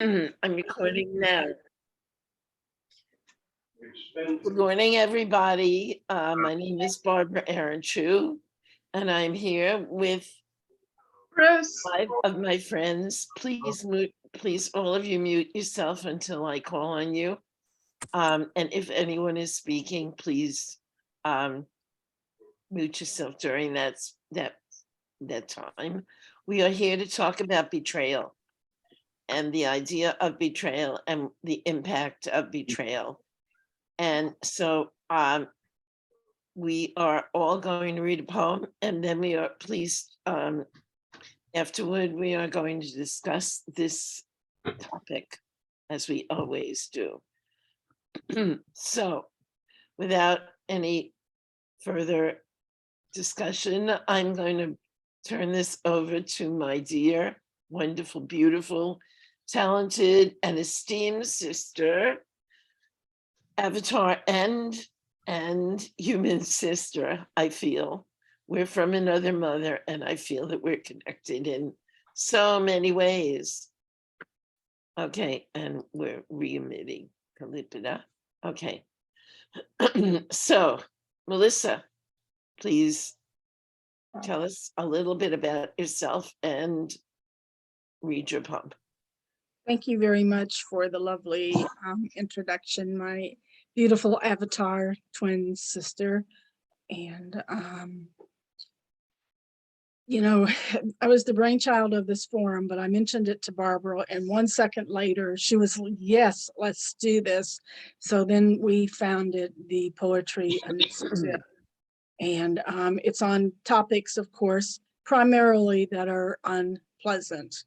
I'm recording now. Good morning, everybody. My name is Barbara Aronchu, and I'm here with Chris. 5 of my friends. Please, all of you mute yourself until I call on you. And if anyone is speaking, please mute yourself during that time. We are here to talk about betrayal and the idea of betrayal and the impact of betrayal. And so we are all going to read a poem, and then we are pleased afterward, we are going to discuss this topic as we always do. So without any further discussion, I'm going to turn this over to my dear, wonderful, beautiful, talented, and esteemed sister, Avatar and human sister. I feel we're from another mother, and I feel that we're connected in so many ways. Okay, and we're re-emitting Kalipida. Okay. So, Melissa, please tell us a little bit about yourself and read your poem. Thank you very much for the lovely introduction, my beautiful Avatar twin sister. And, I was the brainchild of this forum, but I mentioned it to Barbara, and 1 second later, she was like, yes, let's do this. So then we founded the Poetry Initiative. And it's on topics, of course, primarily that are unpleasant.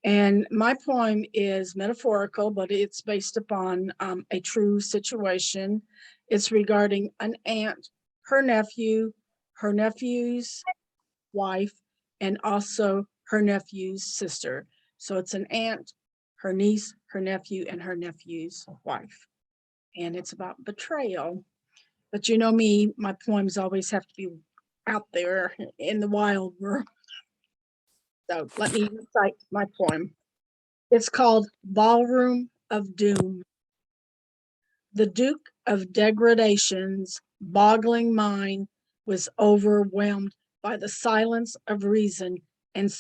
And my poem is metaphorical, but it's based upon a true situation. It's regarding an aunt, her nephew, her nephew's wife, and also her nephew's sister. So it's an aunt, her niece, her nephew, and her nephew's wife. And it's about betrayal. But you know me, my poems always have to be out there in the wild world. So let me recite my poem. It's called Ballroom of Doom. The Duke of Degradation's boggling mind was overwhelmed by the silence of reason and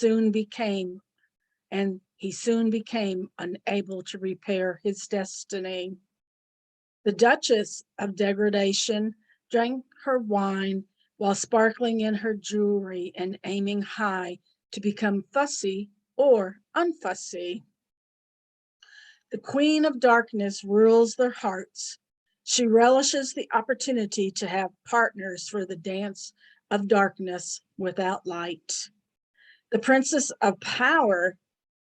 he soon became unable to repair his destiny. The Duchess of Degradation drank her wine while sparkling in her jewelry and aiming high to become fussy or unfussy. The Queen of Darkness rules their hearts. She relishes the opportunity to have partners for the dance of darkness without light. The Princess of Power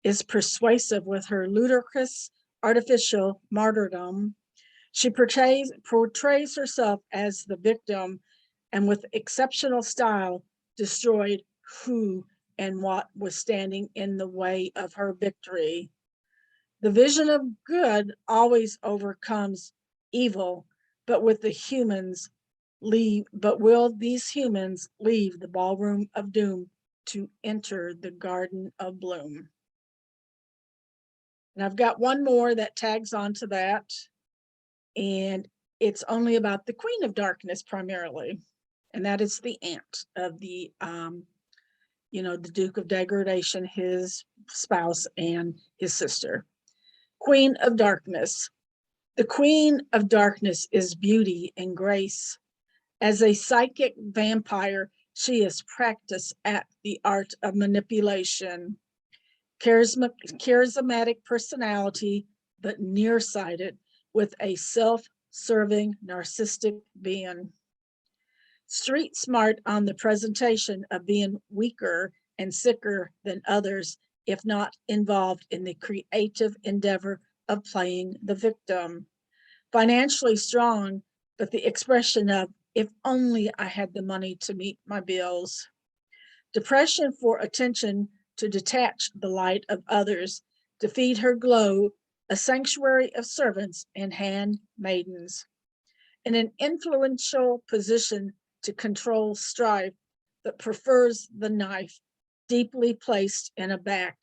is persuasive with her ludicrous, artificial martyrdom. She portrays herself as the victim and with exceptional style destroyed who and what was standing in the way of her victory. The vision of good always overcomes evil, but will these humans leave the ballroom of doom to enter the garden of bloom? And I've got one more that tags onto that, and it's only about the Queen of Darkness primarily, and that is the aunt of the Duke of Degradation, his spouse, and his sister. Queen of Darkness. The Queen of Darkness is beauty and grace. As a psychic vampire, she is practiced at the art of manipulation. Charismatic personality, but nearsighted with a self-serving narcissistic being. Street smart on the presentation of being weaker and sicker than others, if not involved in the creative endeavor of playing the victim. Financially strong, but the expression of, if only I had the money to meet my bills. Depression for attention to detach the light of others, to feed her glow, a sanctuary of servants and handmaidens. In an influential position to control strife, but prefers the knife deeply placed in a back.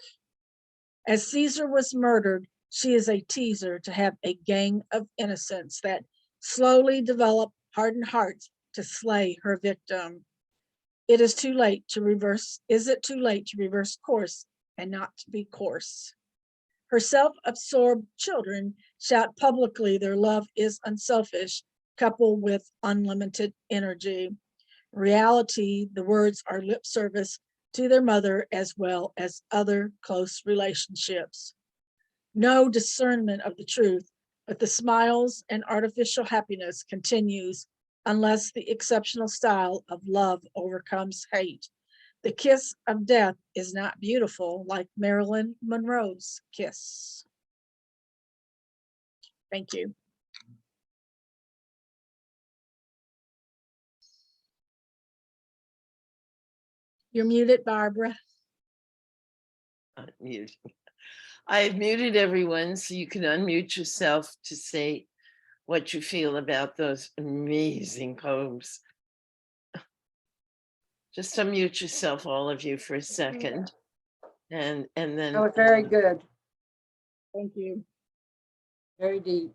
As Caesar was murdered, she is a teaser to have a gang of innocents that slowly develop hardened hearts to slay her victim. It is too late to reverse. Is it too late to reverse course and not to be coarse? Her self-absorbed children shout publicly their love is unselfish, coupled with unlimited energy. Reality, the words are lip service to their mother as well as other close relationships. No discernment of the truth, but the smiles and artificial happiness continues unless the exceptional style of love overcomes hate. The kiss of death is not beautiful like Marilyn Monroe's kiss. Thank you. You're muted, Barbara. Mute. I've muted everyone so you can unmute yourself to say what you feel about those amazing poems. Just unmute yourself, all of you, for a second. And then That was very good, Thank you. very deep.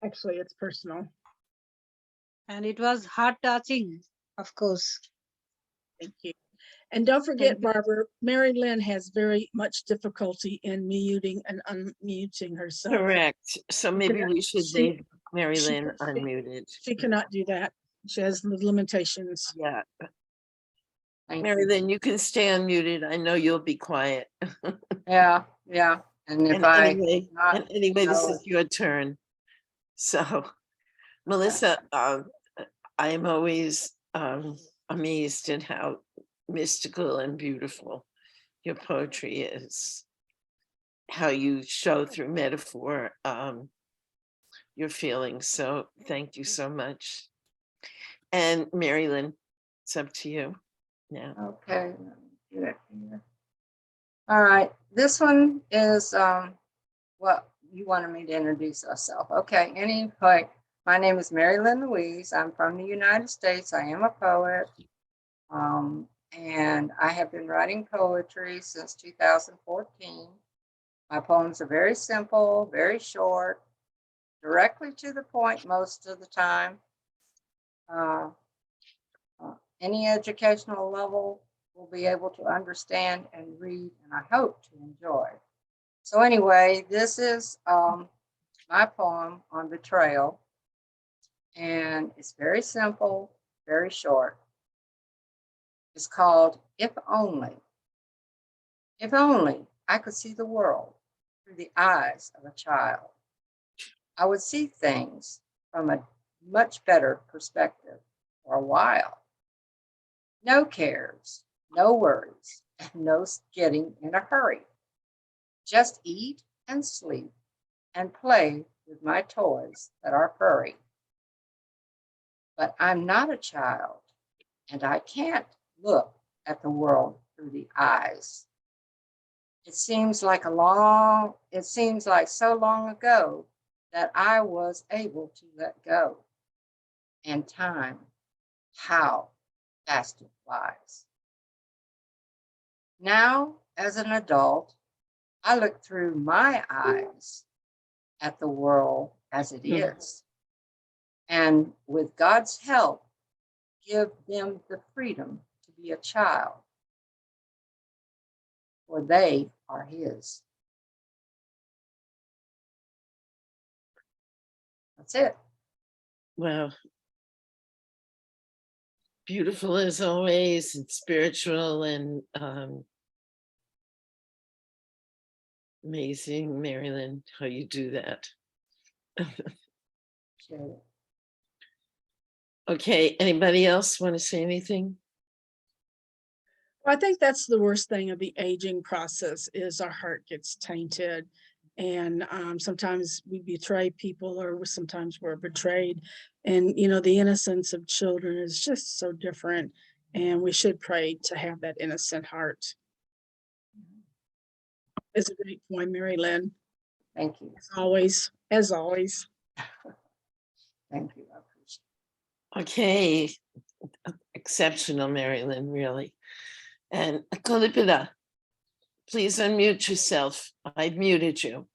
Actually, it's personal. And it was heart touching, of course. Thank you. And don't forget, Thank you. Barbara, Mary Lynn has very much difficulty in muting and unmuting herself. correct. So maybe we should she- leave Mary she- Lynn unmuted. She cannot do that. She has limitations. Yeah, Thank Mary you. Lynn, you can stay unmuted. I know you'll be quiet. Yeah, yeah. And if And I anyway, not and anyway, this know- is your turn. So, Melissa, I am always amazed at how mystical and beautiful your poetry is. How you show through metaphor your feelings. So thank you so much. And Mary Lynn, it's up to you now. Okay. let me get it here. All right. This one is what you wanted me to introduce ourselves. Okay. Anyway, my name is Mary Lynn Louise. I'm from the United States. I am a poet. And I have been writing poetry since 2014. My poems are very simple, very short, directly to the point most of the time. Any educational level will be able to understand and read, and I hope to enjoy. So anyway, this is my poem on betrayal, and it's very simple, very short. It's called If Only. If only I could see the world through the eyes of a child, I would see things from a much better perspective for a while. No cares, no worries, and no getting in a hurry. Just eat and sleep and play with my toys that are furry. But I'm not a child, and I can't look at the world through the eyes. It seems like so long ago that I was able to let go. And time, how fast it flies. Now, as an adult, I look through my eyes at the world as it is. And with God's help, give them the freedom to be a child, for they are His. That's it. Wow. Beautiful as always, and spiritual and amazing, Mary Lynn, how you do that. Sure. Okay, anybody else want to say anything? I think that's the worst thing of the aging process is our heart gets tainted. And sometimes we betray people or sometimes we're betrayed. And, you know, the innocence of children is just so different. And we should pray to have that innocent heart. It's a great point, Mary Lynn. Thank you. As always, as always. Thank you. I appreciate Okay, exceptional, Mary Lynn, really. And Kalipida, Please unmute yourself. I've muted you.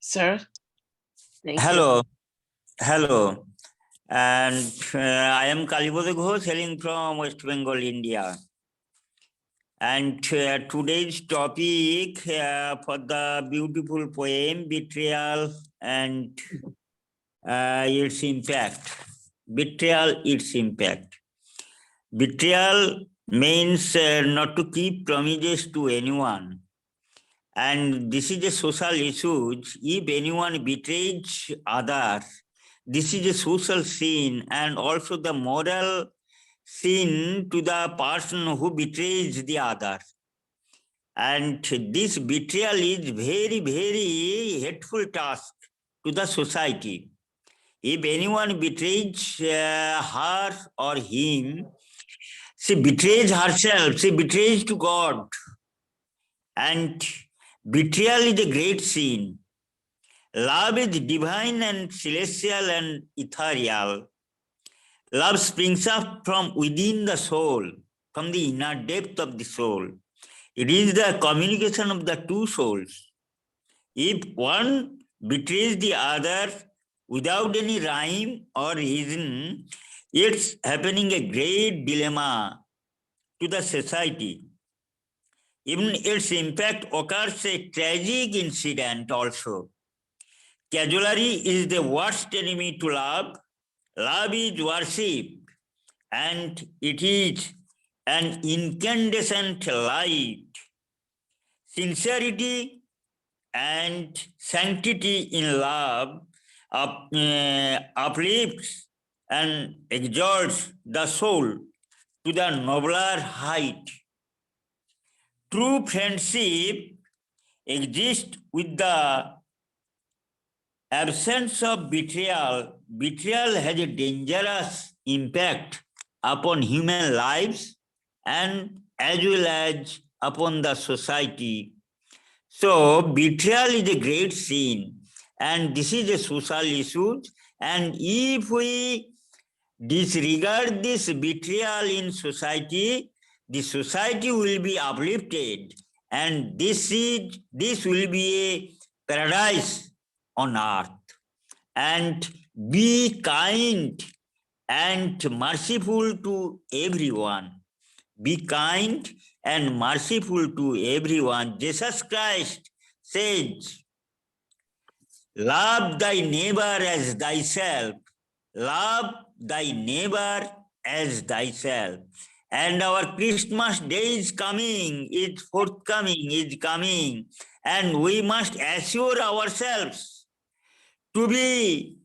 Sir? Thank you. Hello, hello. And I am Kalibodh Ghosh, hailing from West Bengal, India. And today's topic for the beautiful poem, Betrayal and its impact. Betrayal, its impact. Betrayal means not to keep promises to anyone. And this is a social issue. If anyone betrays others, this is a social sin and also the moral sin to the person who betrays the other. And this betrayal is very, very hateful task to the society. If anyone betrays her or him, she betrays herself, she betrays to God. And betrayal is a great sin. Love is divine and celestial and ethereal. Love springs up from within the soul, from the inner depth of the soul. It is the communication of the two souls. If one betrays the other without any rhyme or reason, it's happening a great dilemma to the society. Even its impact occurs a tragic incident also. Casualty is the worst enemy to love. Love is worship, and it is an incandescent light. Sincerity and sanctity in love uplifts and exalts the soul to the nobler height. True friendship exists with the absence of betrayal. Betrayal has a dangerous impact upon human lives and as well as upon the society. So betrayal is a great sin and this is a social issue. And if we disregard this betrayal in society, the society will be uplifted and this will be a paradise on earth. And be kind and merciful to everyone. Be kind and merciful to everyone. Jesus Christ says, love thy neighbor as thyself. Love thy neighbor as thyself. And our Christmas day is coming, is forthcoming, is coming. And we must assure ourselves to be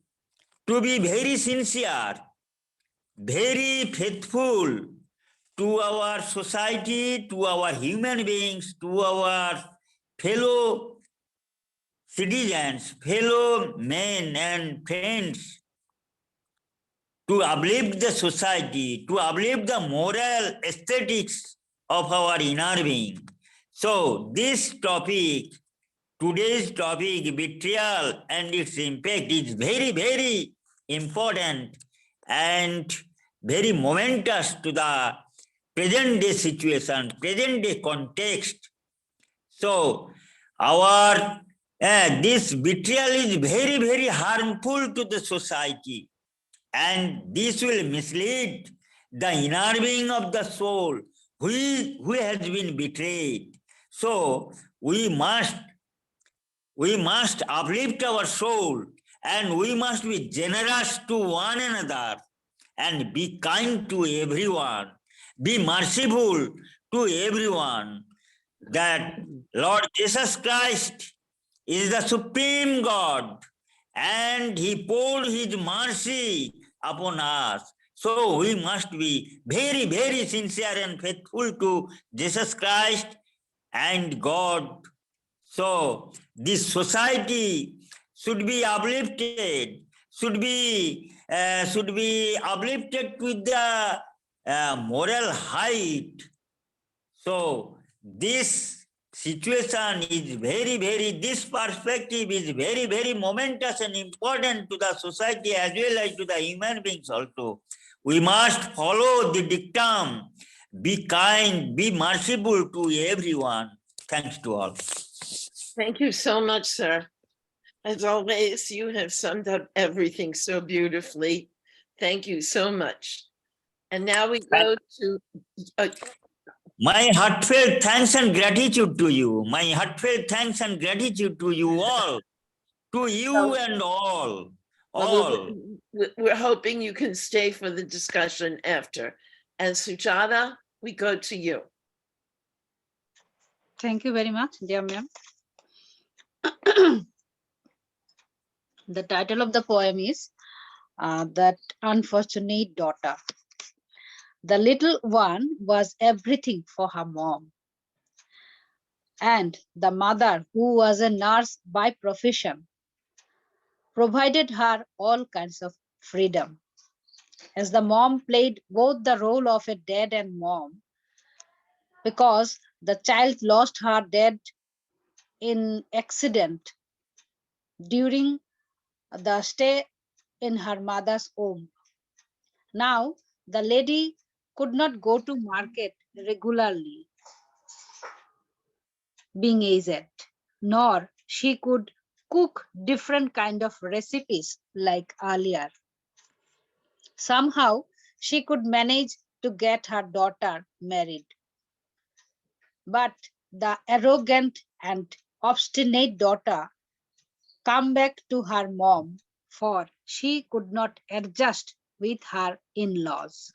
very sincere, very faithful to our society, to our human beings, to our fellow citizens, fellow men and friends, to uplift the society, to uplift the moral aesthetics of our inner being. So this topic, today's topic, betrayal and its impact is very, very important and very momentous to the present day situation, present day context. So our this betrayal is very, very harmful to the society. And this will mislead the inner being of the soul who has been betrayed. So we must uplift our soul and we must be generous to one another and be kind to everyone, be merciful to everyone. That Lord Jesus Christ is the supreme God and he poured his mercy upon us. So we must be very, very sincere and faithful to Jesus Christ and God. So this society should be uplifted, should be uplifted with the moral height. So this situation is very, very, this perspective is very, very momentous and important to the society as well as to the human beings also. We must follow the dictum Be kind, be merciful to everyone. Thanks to all. Thank you so much, sir. As always, you have summed up everything so beautifully. Thank you so much. And now we go to, My heartfelt thanks and gratitude to you. My heartfelt thanks and gratitude to you all. To you and all. All. we're hoping you can stay for the discussion after. And Sujata, we go to you. Thank you very much, dear ma'am. The title of the poem is That Unfortunate Daughter. The little one was everything for her mom. And the mother, who was a nurse by profession, provided her all kinds of freedom. As the mom played both the role of a dad and mom, because the child lost her dad in accident during the stay in her mother's home. Now, the lady could not go to market regularly, being aged, nor she could cook different kind of recipes like earlier. Somehow, she could manage to get her daughter married. But the arrogant and obstinate daughter come back to her mom, for she could not adjust with her in-laws.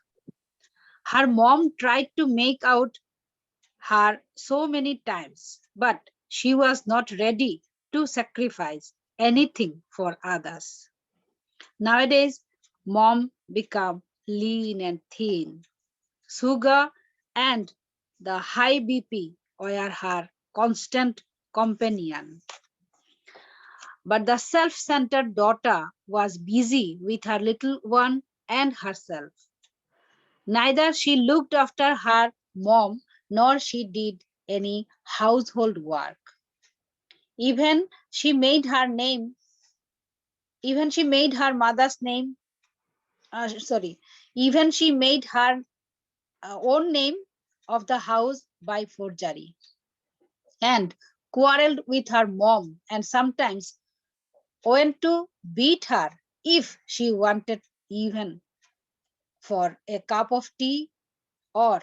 Her mom tried to make out her so many times, but she was not ready to sacrifice anything for others. Nowadays, mom become lean and thin. Sugar and the high BP were her constant companion. But the self-centered daughter was busy with her little one and herself. Neither she looked after her mom nor she did any household work. Even she made her mother's name, even she made her own name of the house by forgery and quarreled with her mom and sometimes went to beat her if she wanted even for a cup of tea or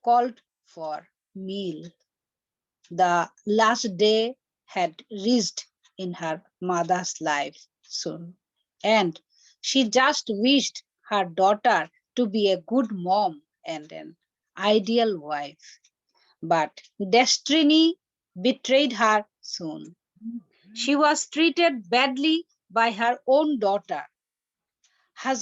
called for meal. The last day had reached in her mother's life soon, and she just wished her daughter to be a good mom and an ideal wife. But destiny betrayed her soon. She was treated badly by her own daughter. Her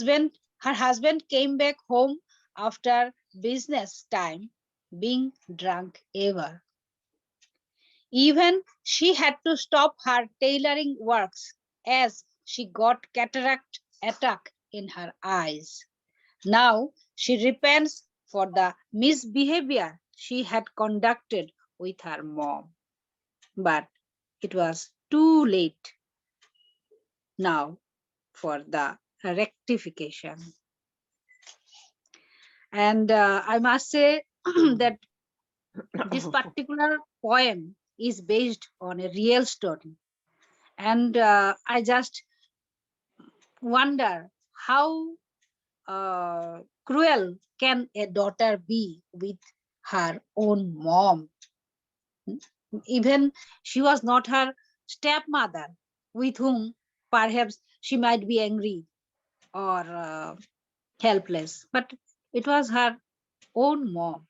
husband came back home after business time, being drunk ever. Even she had to stop her tailoring works as she got cataract attack in her eyes. Now she repents for the misbehavior she had conducted with her mom. But it was too late now for the rectification. And I must say that this particular poem is based on a real story. And I just wonder how cruel can a daughter be with her own mom? Even she was not her stepmother, with whom perhaps she might be angry or helpless, but it was her own mom,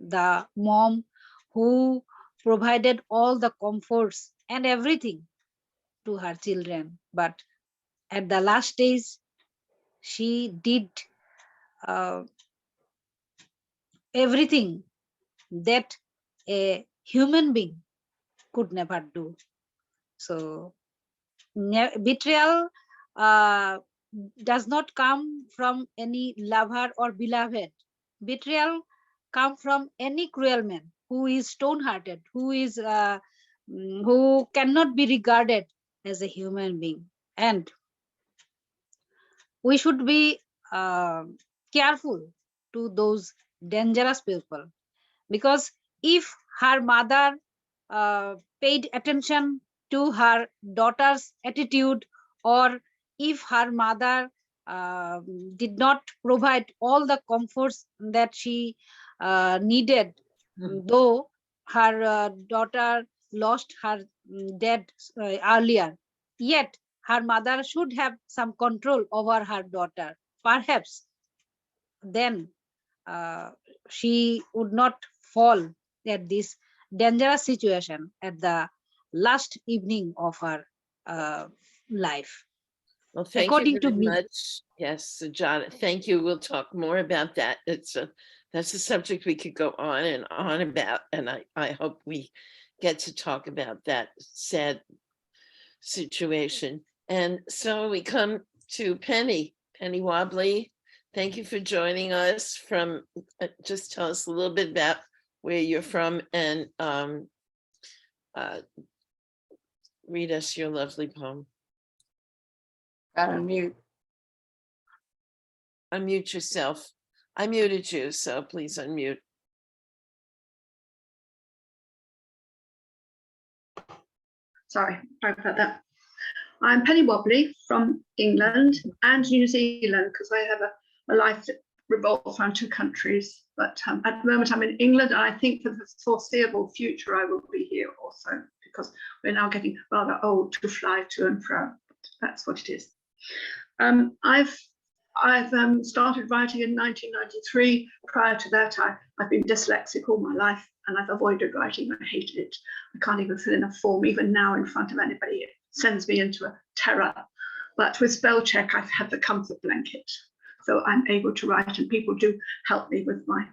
the mom who provided all the comforts and everything to her children. But at the last days, she did everything that a human being could never do. So betrayal does not come from any lover or beloved. Betrayal come from any cruel man who is stone-hearted, who cannot be regarded as a human being. And we should be careful to those dangerous people. Because if her mother paid attention to her daughter's attitude, or if her mother did not provide all the comforts that she needed, though her daughter lost her dad earlier, yet her mother should have some control over her daughter. Perhaps then she would not fall at this dangerous situation at the last evening of her life. Well, thank you According to very me. much. Yes, John, thank you. We'll talk more about that. That's a subject we could go on and on about, and I hope we get to talk about that sad situation. And so we come to Penny Wobbly. Thank you for joining us from, just tell us a little bit about where you're from and read us your lovely poem. Got to mute. Unmute yourself. I muted you, so please unmute. Sorry about that. I'm Penny Wobbly from England and New Zealand because I have a life that revolves around two countries. But at the moment I'm in England, and I think for the foreseeable future I will be here also because we're now getting rather old to fly to and fro. But that's what it is. I've started writing in 1993. Prior to that, I've been dyslexic all my life, and I've avoided writing. I hated it. I can't even fill in a form, even now in front of anybody. It sends me into a terror. But with spell check, I've had the comfort blanket. So I'm able to write, and people do help me with my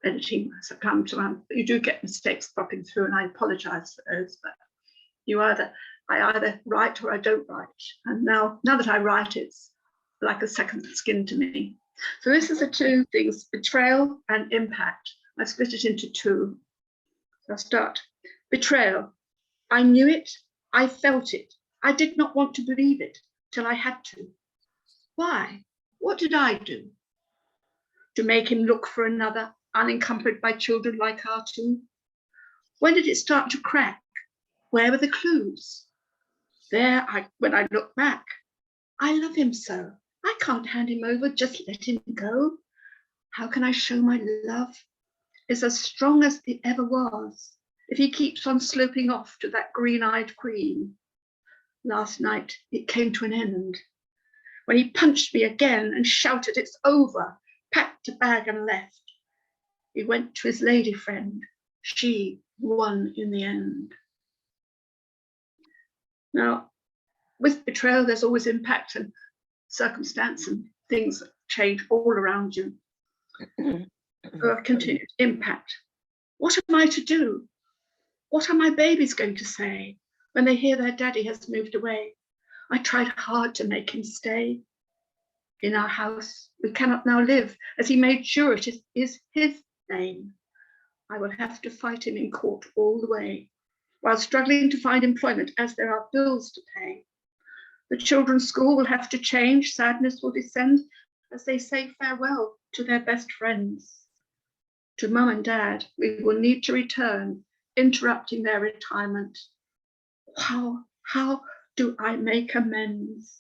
editing. Sometimes you do get mistakes popping through, and I apologize for those. But I either write or I don't write. And now that I write, it's like a second skin to me. So this is the two things, betrayal and impact. I split it into two. So I'll start. Betrayal. I knew it. I felt it. I did not want to believe it till I had to. Why? What did I do? To make him look for another, unencumbered by children like our two? When did it start to crack? Where were the clues? When I look back, I love him so. I can't hand him over, just let him go. How can I show my love? It's as strong as it ever was, if he keeps on sloping off to that green-eyed queen. Last night, it came to an end, when he punched me again and shouted, it's over, packed a bag and left. He went to his lady friend. She won in the end. Now, with betrayal, there's always impact and circumstance, and things change all around you. Continued impact. What am I to do? What are my babies going to say when they hear their daddy has moved away? I tried hard to make him stay. In our house, we cannot now live, as he made sure it is his name. I will have to fight him in court all the way, while struggling to find employment as there are bills to pay. The children's school will have to change, sadness will descend as they say farewell to their best friends. To mum and dad, we will need to return, interrupting their retirement. How do I make amends?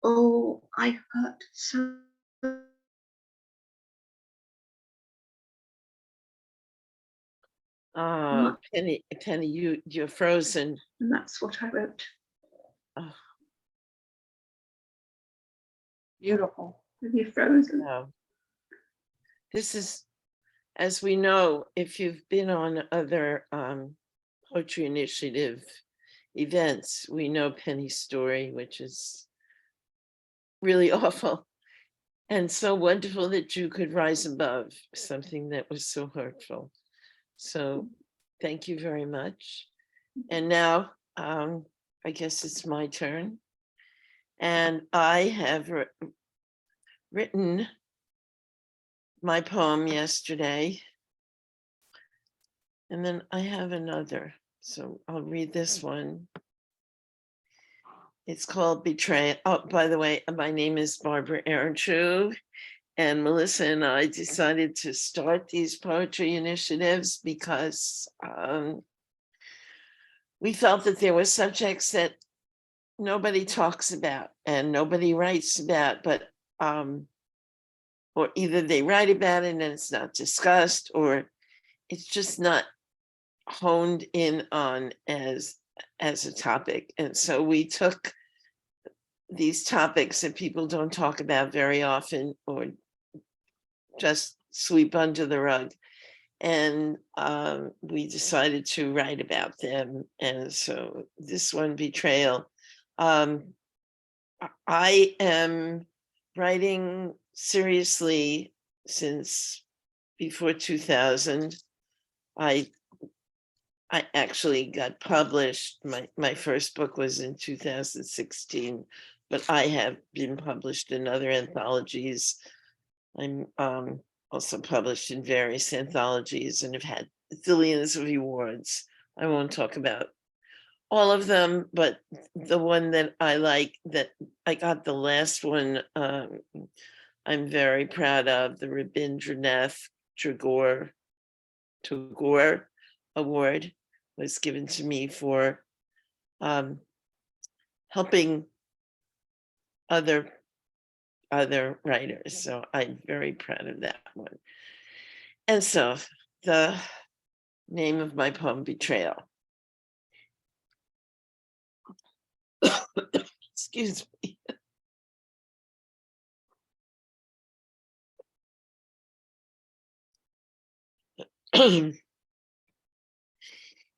Oh, I hurt so. Penny, you're frozen. And that's what I wrote. Oh, Beautiful. You're frozen. no. This is, as we know, if you've been on other Poetry Initiative events, we know Penny's story, which is really awful and so wonderful that you could rise above something that was so hurtful. So thank you very much. And now I guess it's my turn. And I have written my poem yesterday. And then I have another. So I'll read this one. It's called Betrayal. Oh, by the way, my name is Barbara Ehrentrue, And Melissa and I decided to start these poetry initiatives because we felt that there were subjects that nobody talks about and nobody writes about, but or either they write about it and it's not discussed, or it's just not honed in on as a topic. And so we took these topics that people don't talk about very often or just sweep under the rug, and we decided to write about them. And so this one, Betrayal, I am writing seriously since before 2000. I actually got published. My first book was in 2016, but I have been published in other anthologies. I'm also published in various anthologies and have had zillions of awards. I won't talk about all of them, but the one that I like, that I got the last one, I'm very proud of, the Rabindranath Tagore Award was given to me for helping other writers. So I'm very proud of that one. And so the name of my poem, Betrayal. Excuse me.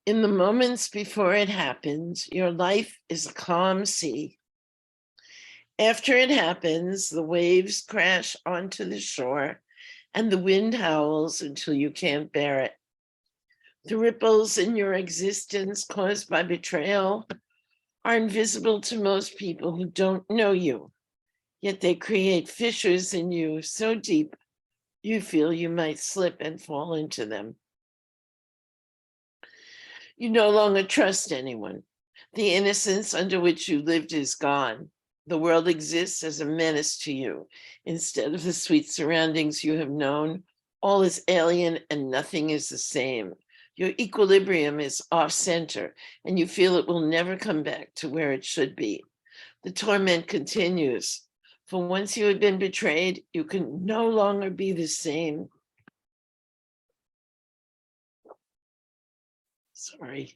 In the moments before it happens, your life is a calm sea. After it happens, the waves crash onto the shore and the wind howls until you can't bear it. The ripples in your existence caused by betrayal are invisible to most people who don't know you, yet they create fissures in you so deep you feel you might slip and fall into them. You no longer trust anyone. The innocence under which you lived is gone. The world exists as a menace to you. Instead of the sweet surroundings you have known, all is alien and nothing is the same. Your equilibrium is off center and you feel it will never come back to where it should be. The torment continues. For once you have been betrayed, you can no longer be the same. Sorry.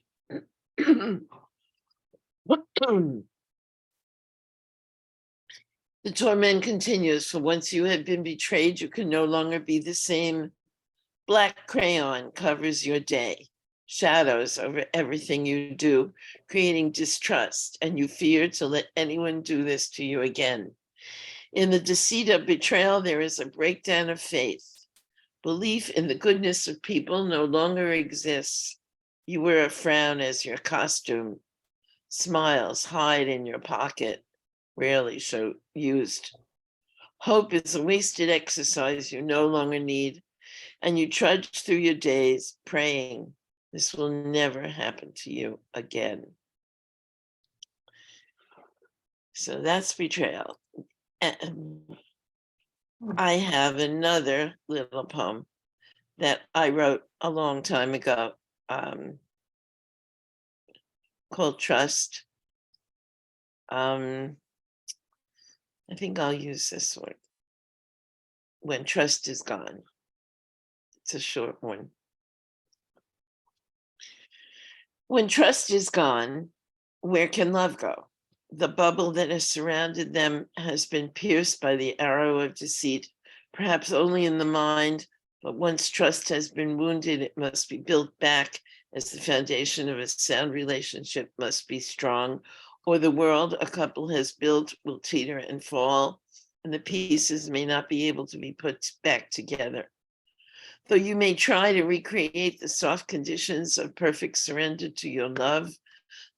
The torment continues, for once you have been betrayed, you can no longer be the same. Black crayon covers your day, shadows over everything you do, creating distrust, and you fear to let anyone do this to you again. In the deceit of betrayal, there is a breakdown of faith. Belief in the goodness of people no longer exists. You wear a frown as your costume. Smiles hide in your pocket, rarely so used. Hope is a wasted exercise you no longer need, and you trudge through your days praying this will never happen to you again. So that's Betrayal. And I have another little poem that I wrote a long time ago called Trust. I think I'll use this one. When trust is gone. It's a short one. When trust is gone, where can love go? The bubble that has surrounded them has been pierced by the arrow of deceit, perhaps only in the mind, but once trust has been wounded, it must be built back, as the foundation of a sound relationship must be strong, or the world a couple has built will teeter and fall, and the pieces may not be able to be put back together. Though you may try to recreate the soft conditions of perfect surrender to your love,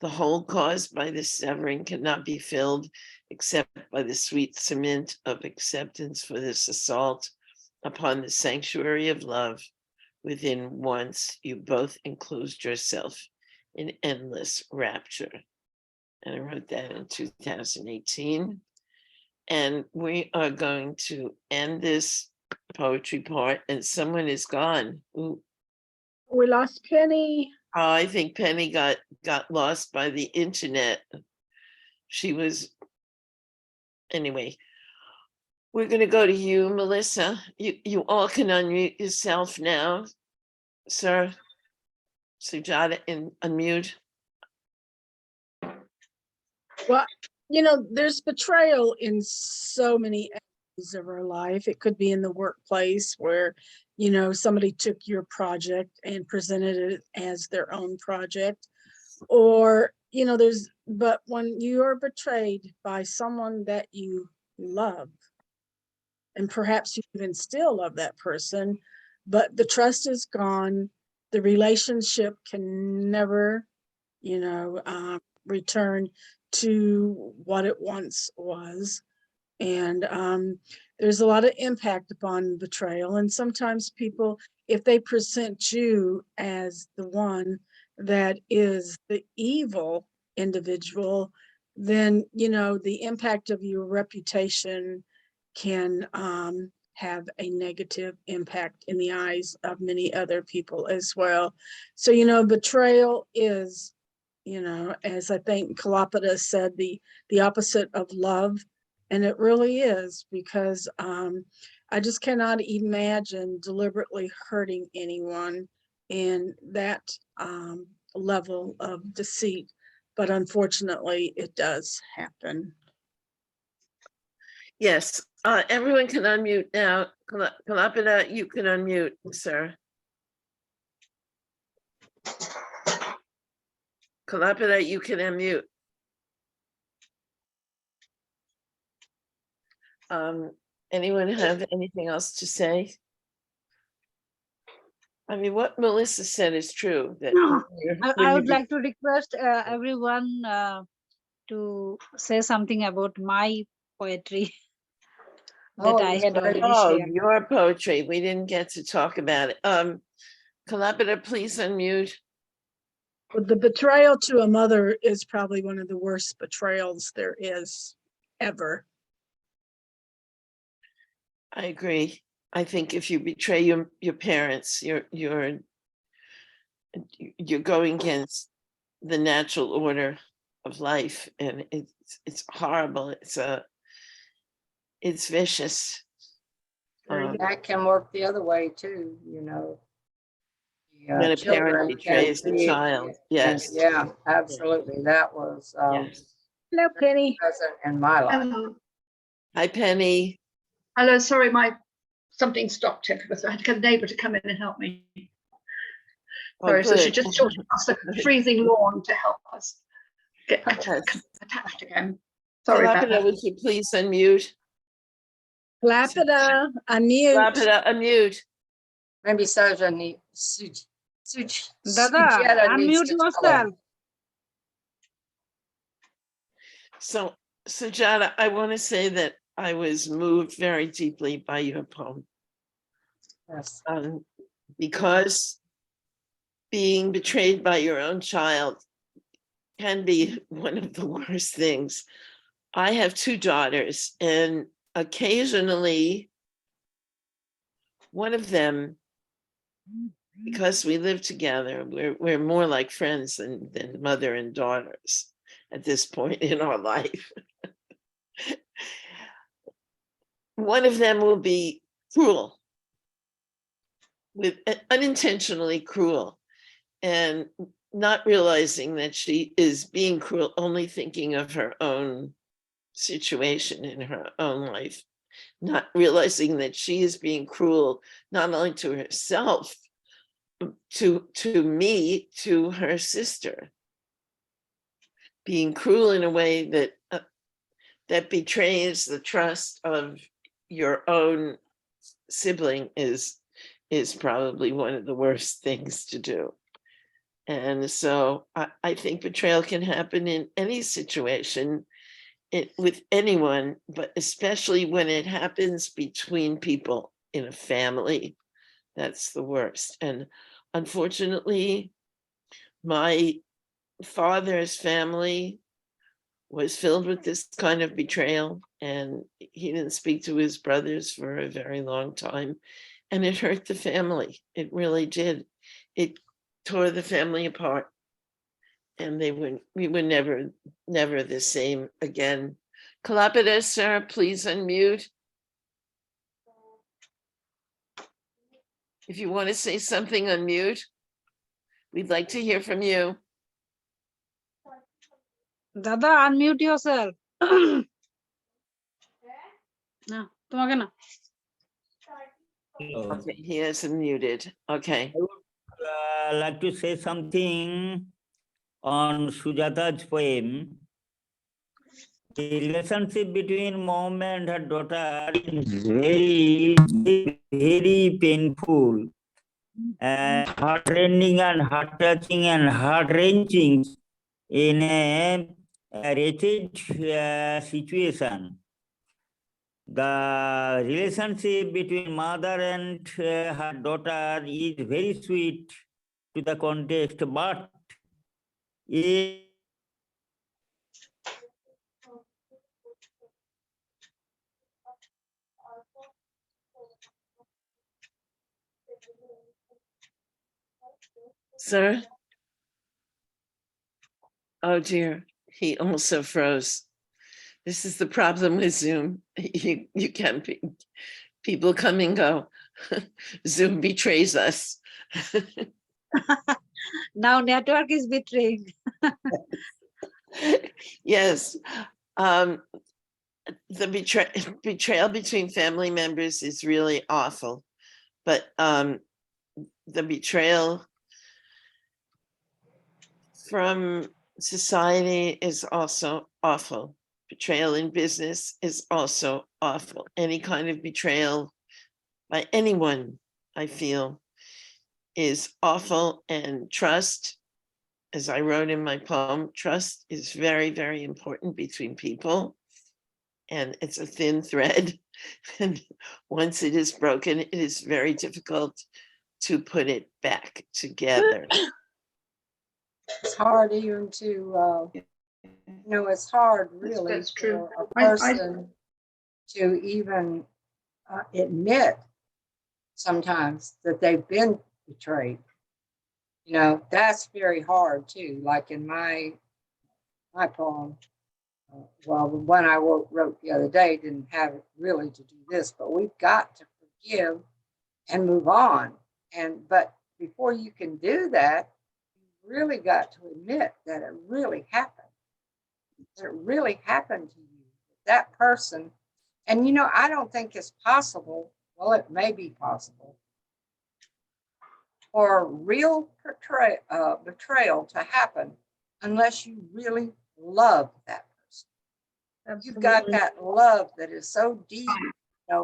the hole caused by this severing cannot be filled except by the sweet cement of acceptance for this assault upon the sanctuary of love within once you both enclosed yourself in endless rapture. And I wrote that in 2018. And we are going to end this poetry part, and someone is gone. Ooh, We lost Penny. I think Penny got lost by the internet. She was, anyway. We're going to go to you, Melissa. You all can unmute yourself now, sir. Sujata, and unmute. Well, you know, there's betrayal in so many areas of our life. It could be in the workplace where, you know, somebody took your project and presented it as their own project. Or, you know, but when you are betrayed by someone that you love, and perhaps you even still love that person, but the trust is gone, the relationship can never, you know, return to what it once was. And there's a lot of impact upon betrayal. And sometimes people, if they present you as the one that is the evil individual, then, you know, the impact of your reputation can have a negative impact in the eyes of many other people as well. So, you know, betrayal is, you know, as I think Kalapata said, the opposite of love. And it really is, because I just cannot imagine deliberately hurting anyone in that level of deceit. But unfortunately, it does happen. Yes, everyone can unmute now. Kalapana, you can unmute, sir. Kalapana, you can unmute. Anyone have anything else to say? I mean, what Melissa said is true. That I would like to request everyone to say something about my poetry that Oh, I had already Oh, shared. your poetry. We didn't get to talk about it. Kalapana, please unmute. But the betrayal to a mother is probably one of the worst betrayals there is ever. I agree. I think if you betray your parents, you're going against the natural order of life, and it's horrible. It's vicious. that can work the other way too, you know. The, When a children parent betrays can a be- child, yes. Yeah, absolutely. That was Yes. Hello, Penny. present in my life. Hello. Hi, Penny. Hello, sorry, something stopped it because I had to get a neighbour to come in and help me. Oh, Sorry, so she good. just took across the freezing lawn to help us get Yes. attached again. Sorry about Kalapana, that. would you please unmute? Lapida, unmute. Kalapana, unmute. Maybe Sujata needs Dada, unmute to tell her. yourself. So, Sujata, I want to say that I was moved very deeply by your poem, Yes. because being betrayed by your own child can be one of the worst things. I have two daughters, and occasionally one of them, because we live together, we're more like friends than mother and daughters at this point in our life. One of them will be cruel, unintentionally cruel, and not realizing that she is being cruel, only thinking of her own situation in her own life, not realizing that she is being cruel not only to herself, to me, to her sister, being cruel in a way that that betrays the trust of your own sibling is probably one of the worst things to do. And so I think betrayal can happen in any situation, with anyone, but especially when it happens between people in a family. That's the worst. And unfortunately, my father's family was filled with this kind of betrayal, and he didn't speak to his brothers for a very long time, and it hurt the family. It really did. It tore the family apart, and we were never the same again. Kalapida, sir, please unmute. If you want to say something, unmute. We'd like to hear from you. Dada, unmute yourself. No, তোমাকে না। Okay, he is unmuted. Okay. Like to say something on Sujata's poem. The relationship between mom and her daughter is very painful and heart-rending and heart-touching and heart-wrenching in a wretched situation. The relationship between mother and her daughter is very sweet to the context, but it Sir? Oh dear, he also froze. This is the problem with Zoom. You can't be, people come and go. Zoom betrays us. Now network is betraying. Yes. The betrayal between family members is really awful, but the betrayal from society is also awful. Betrayal in business is also awful. Any kind of betrayal by anyone, I feel, is awful. And trust, as I wrote in my poem, trust is very, very important between people. And it's a thin thread. And once it is broken, it is very difficult to put it back together. It's hard even to, it's hard really That's true. for a person to even admit sometimes that they've been betrayed. That's very hard too. Like in my poem, well, the one I wrote the other day didn't have it really to do this, but we've got to forgive and move on. But before you can do that, you really got to admit that it really happened. That it really happened to you, that person. And I don't think it's possible. Well, it may be possible for real betrayal to happen unless you really love that person. You've got that love that is so deep,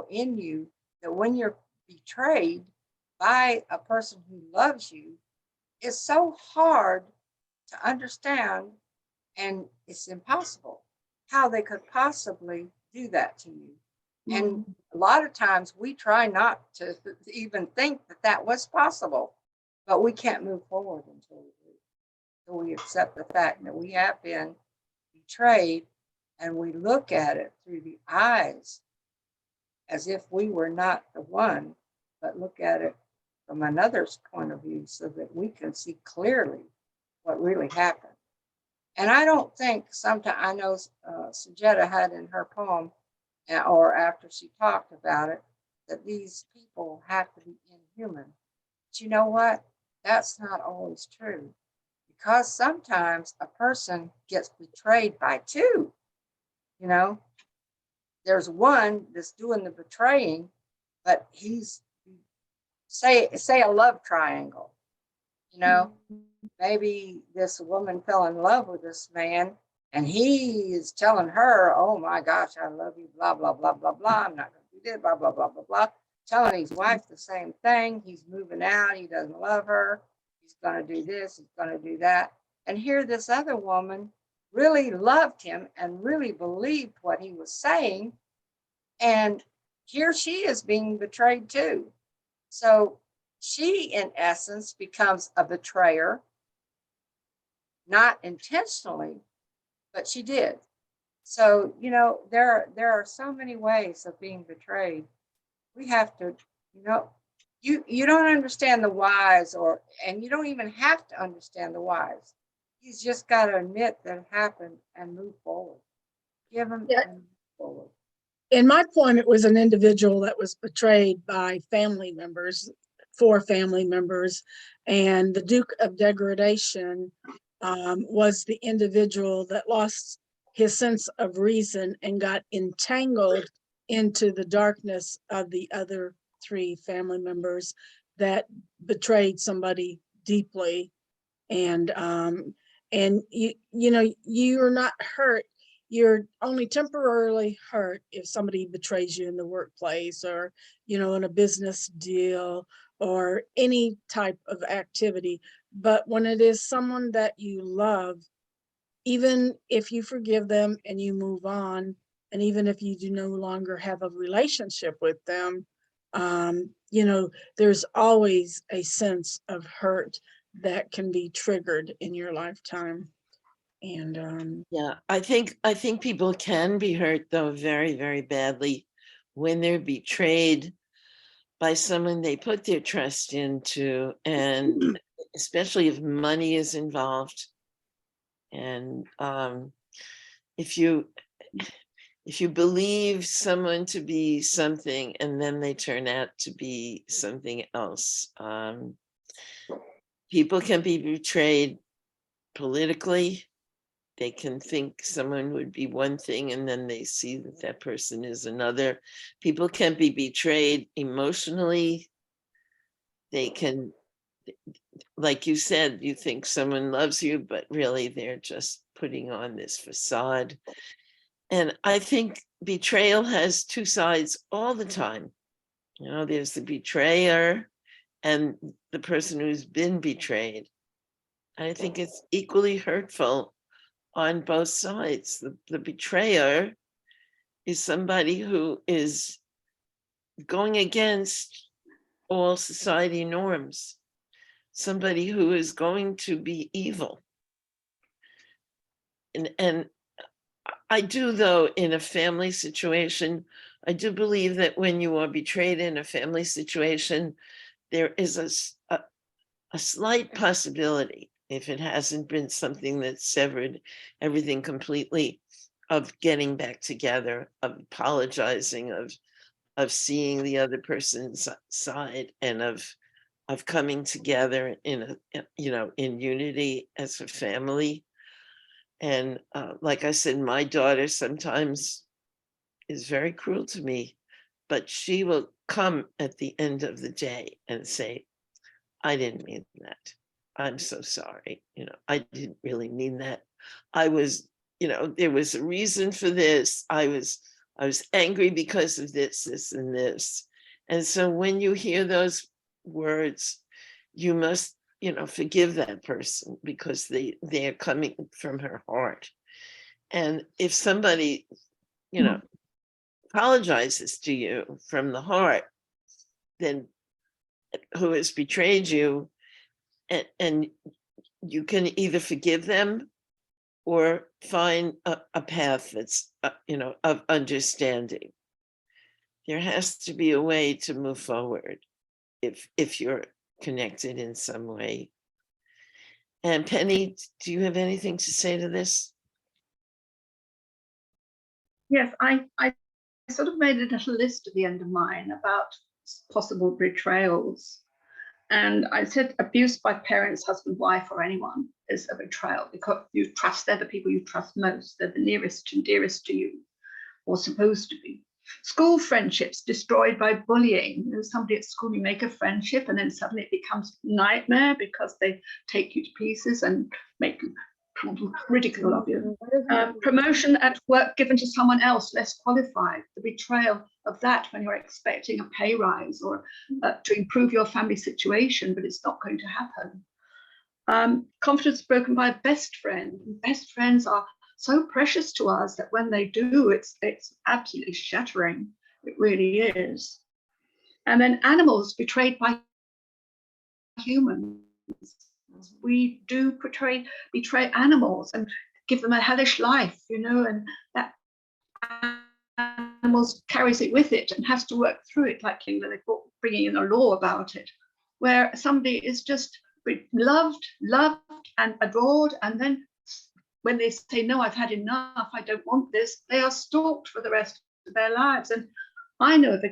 in you, that when you're betrayed by a person who loves you, it's so hard to understand, and it's impossible how they could possibly do that to you. And a lot of times we try not to even think that that was possible, but we can't move forward until we accept the fact that we have been betrayed, and we look at it through the eyes as if we were not the one, but look at it from another's point of view so that we can see clearly what really happened. And I don't think sometimes, I know Sujata had in her poem, or after she talked about it, that these people have to be inhuman. But you know what? That's not always true, because sometimes a person gets betrayed by two. There's one that's doing the betraying, but he's say a love triangle. Maybe this woman fell in love with this man, and he is telling her, oh my gosh, I love you, blah, blah, blah, blah, blah. I'm not going to do this, blah, blah, blah, blah, blah. Telling his wife the same thing. He's moving out. He doesn't love her. He's going to do this. He's going to do that. And here this other woman really loved him and really believed what he was saying. And here she is being betrayed too. So she, in essence, becomes a betrayer, not intentionally, but she did. So, you know, there are so many ways of being betrayed. We have to, you know, you don't understand the whys, and you don't even have to understand the whys. You just got to admit that it happened and move forward. Give them Yeah. and move forward. In my poem, it was an individual that was betrayed by family members, 4 family members, and the Duke of Degradation was the individual that lost his sense of reason and got entangled into the darkness of the other 3 family members that betrayed somebody deeply. And you know, you're not hurt, you're only temporarily hurt if somebody betrays you in the workplace, or, you know, in a business deal, or any type of activity. But when it is someone that you love, even if you forgive them and you move on, and even if you do no longer have a relationship with them, you know, there's always a sense of hurt that can be triggered in your lifetime. And Yeah, I think people can be hurt though very, very badly when they're betrayed by someone they put their trust into, and especially if money is involved. And if you believe someone to be something and then they turn out to be something else, people can be betrayed politically. They can think someone would be one thing and then they see that that person is another. People can be betrayed emotionally. They can, like you said, you think someone loves you, but really they're just putting on this facade. And I think betrayal has 2 sides all the time. You know, there's the betrayer and the person who's been betrayed. I think it's equally hurtful on both sides. The betrayer is somebody who is going against all society norms, somebody who is going to be evil. And I do, though, in a family situation, I do believe that when you are betrayed in a family situation, there is a slight possibility, if it hasn't been something that severed everything completely, of getting back together, of apologizing, of seeing the other person's side, and of coming together in you know, in unity as a family. And like I said, my daughter sometimes is very cruel to me, but she will come at the end of the day and say, I didn't mean that. I'm so sorry. You know, I didn't really mean that. I was, you know, there was a reason for this. I was angry because of this, and this. And so when you hear those words, you must, you know, forgive that person because they're coming from her heart. And if somebody, you know, apologizes to you from the heart, then who has betrayed you, and you can either forgive them or find a path that's, you know, of understanding. There has to be a way to move forward if you're connected in some way. And Penny, do you have anything to say to this? Yes, I sort of made a little list at the end of mine about possible betrayals. And I said abuse by parents, husband, wife, or anyone is a betrayal because you trust, they're the people you trust most. They're the nearest and dearest to you, or supposed to be. School friendships destroyed by bullying. There's somebody at school, you make a friendship and then suddenly it becomes a nightmare because they take you to pieces and make ridicule of you. Promotion at work given to someone else less qualified, the betrayal of that when you're expecting a pay rise or to improve your family situation, but it's not going to happen. Confidence broken by a best friend. Best friends are so precious to us that when they do, it's absolutely shattering. It really is. And then animals betrayed by humans. We do betray animals, and give them a hellish life, you know, and that animals carries it with it and has to work through it, like they're bringing in a law about it, where somebody is just loved and adored, and then when they say, no, I've had enough, I don't want this, they are stalked for the rest of their lives. And I know of a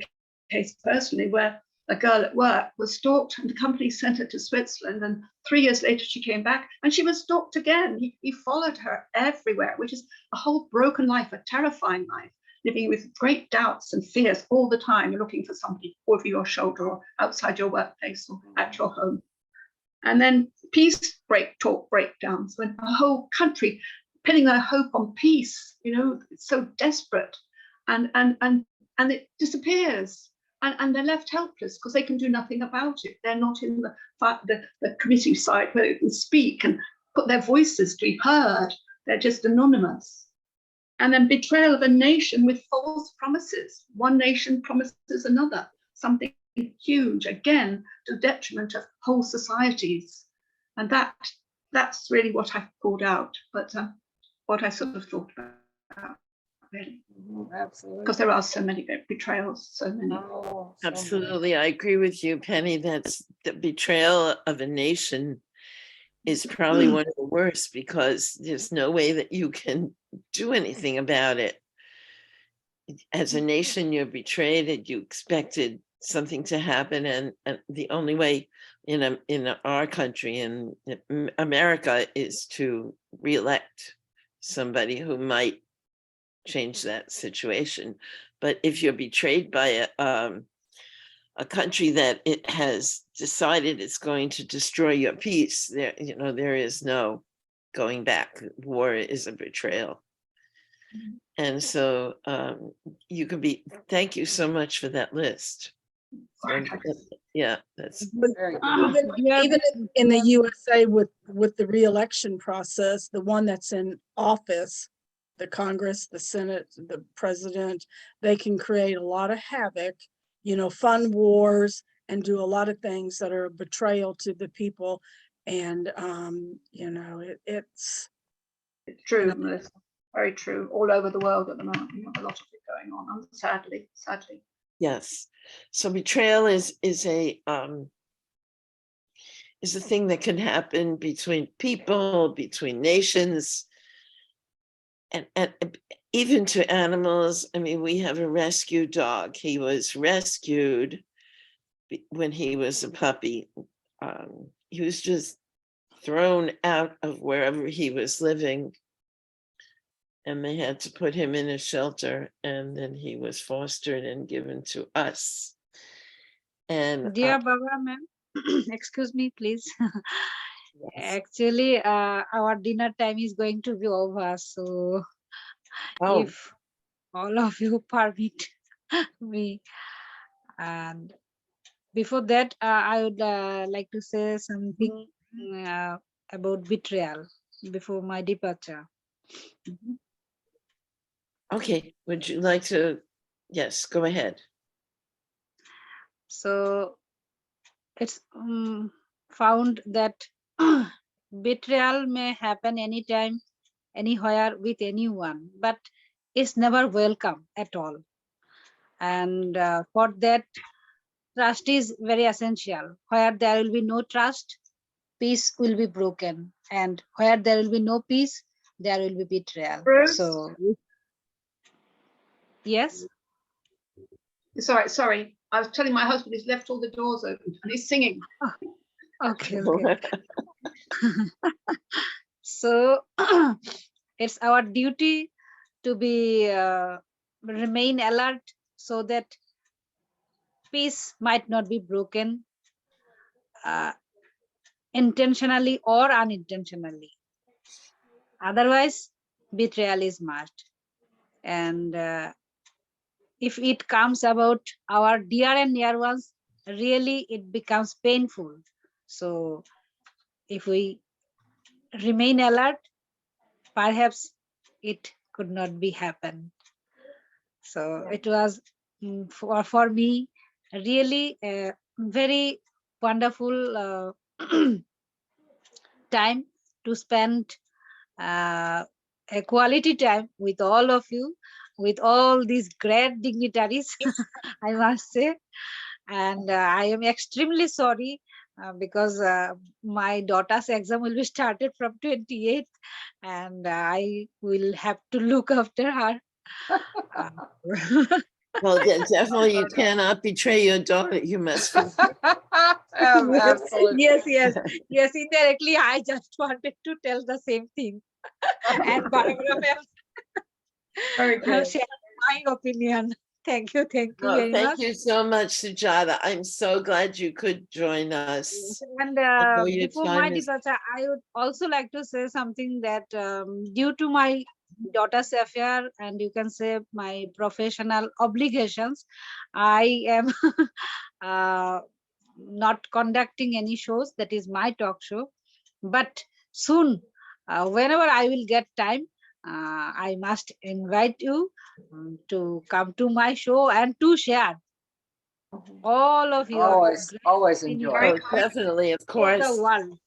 case personally where a girl at work was stalked and the company sent her to Switzerland, and 3 years later she came back and she was stalked again. He followed her everywhere, which is a whole broken life, a terrifying life, living with great doubts and fears all the time. You're looking for somebody over your shoulder or outside your workplace or at your home. And then peace talk breakdowns, when a whole country pinning their hope on peace, you know, it's so desperate, and it disappears, and they're left helpless because they can do nothing about it. They're not in the committee side where they can speak and put their voices to be heard. They're just anonymous. And then betrayal of a nation with false promises. One nation promises another something huge, again, to the detriment of whole societies. And that's really what I pulled out, but what I sort of thought about, really. Absolutely. Because there are so many betrayals, so many. Oh, so many. Absolutely. I agree with you, Penny. That's the betrayal of a nation is probably one of the worst, because there's no way that you can do anything about it. As a nation, you're betrayed and you expected something to happen, and the only way in our country, in America, is to reelect somebody who might change that situation. But if you're betrayed by a country that it has decided it's going to destroy your peace, there is no going back. War is a betrayal. And so you could be, thank you so much for that list. Yeah, that's Very Even in the USA with the re-election process, the one that's in office, the Congress, the Senate, the president, they can create a lot of havoc, fund wars and do a lot of things that are a betrayal to the people. And, it's true, Melissa. Very true. All over the world at the moment, we have a lot of it going on, sadly. yes. So betrayal is a thing that can happen between people, between nations, and even to animals. I mean, we have a rescue dog. He was rescued when he was a puppy. He was just thrown out of wherever he was living, and they had to put him in a shelter, and then he was fostered and given to us. And Dear Baba, ma'am, excuse me, please. yes. Actually, our dinner time is going to be over. So Oh, if all of you permit me, and before that, I would like to say something about betrayal before my departure. okay. Would you like to? Yes, go ahead. So it's found that betrayal may happen anytime, anywhere, with anyone, but it's never welcome at all. And for that, trust is very essential. Where there will be no trust, peace will be broken. And where there will be no peace, there will be betrayal. Bruce? So, yes. Sorry. I was telling my husband he's left all the doors open and he's singing. Okay. So it's our duty to be remain alert so that peace might not be broken intentionally or unintentionally. Otherwise, betrayal is must. And if it comes about our dear and near ones, really it becomes painful. So if we remain alert, perhaps it could not be happen. So it was for me really a very wonderful time to spend a quality time with all of you, with all these great dignitaries, I must say. And I am extremely sorry because my daughter's exam will be started from 28th, and I will have to look after her. Uh, Well, definitely you cannot betray your daughter. You must. yes, Absolutely. yes. Indirectly, I just wanted to tell the same thing, and Barbara ma'am Very good. share my opinion. Thank you Well, very thank much. you so much, Sujata. I'm so glad you could join us. Yes, and know your before my time is- departure, I would also like to say something that due to my daughter's affair and you can say my professional obligations, I am uh, not conducting any shows. That is my talk show. But soon, whenever I will get time, I must invite you to come to my show and to share all of your great Always opinions enjoy. Oh, definitely, of for the course. world.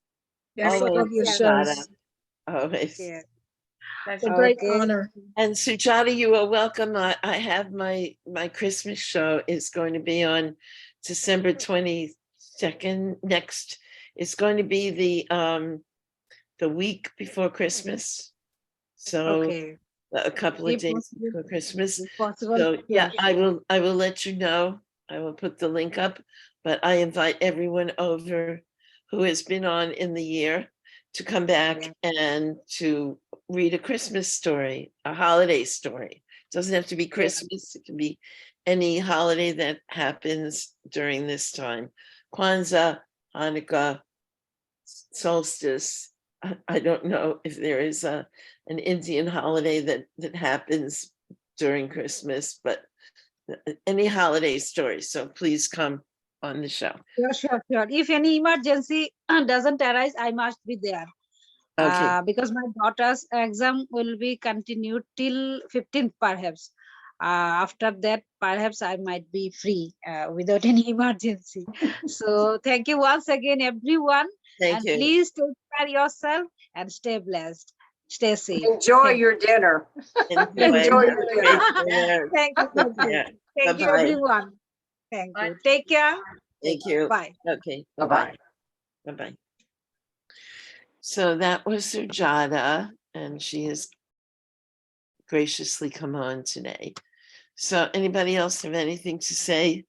Yes, I Always, love your Yes. Sujata. shows. Always. Yes. It's a great Okay. honor. And Sujata, you are welcome. I have my Christmas show is going to be on December 22nd. Next, it's going to be the week before Christmas. So Okay. a couple of If days possible, before Christmas. if possible, So yeah, sure. I will let you know. I will put the link up, but I invite everyone over who has been on in the year to come back Yeah. and to read a Christmas story, a holiday story. Doesn't have to be Yeah. Christmas, it can be any holiday that happens during this time. Kwanzaa, Hanukkah, solstice. I don't know if there is an Indian holiday that happens during Christmas, but any holiday story. So please come on the show. Sure. If any emergency doesn't arise, I must be there. Okay. Because my daughter's exam will be continued till 15th perhaps. After that, perhaps I might be free without any emergency. So thank you once again, everyone. Thank And you. please take care yourself and stay blessed. Stay safe. Enjoy Thank your dinner. Enjoy. Enjoy Have your a great dinner. dinner. Thank you. Yeah. Thank you, Bye-bye. everyone. Thank you. Take care. Thank you. Bye. Okay. Bye-bye. Bye-bye. Bye-bye. So that was Sujata, and she has graciously come on today. So anybody else have anything to say?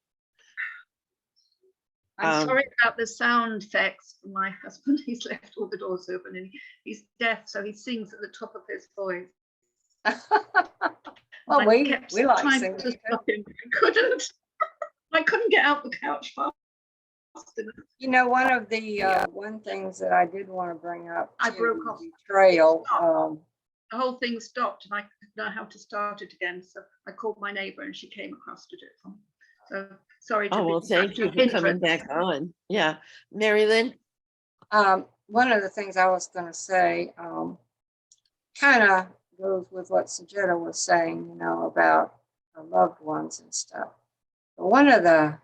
I'm sorry about the sound effects for my husband. He's left all the doors open and he's deaf, so he sings at the top of his voice. Well, I we kept like trying singing. to stop him. I couldn't get out the couch fast enough. You know, one of the one things that I did want to bring up, I too, broke off. Betrayal. The whole thing stopped and I didn't know how to start it again. So I called my neighbor and she came across to do it for me. So sorry. Oh, well, thank you for coming back on. Yeah. Mary Lynn? One of the things I was going to say kind of goes with what Sujata was saying, you know, about the loved ones and stuff. But one of the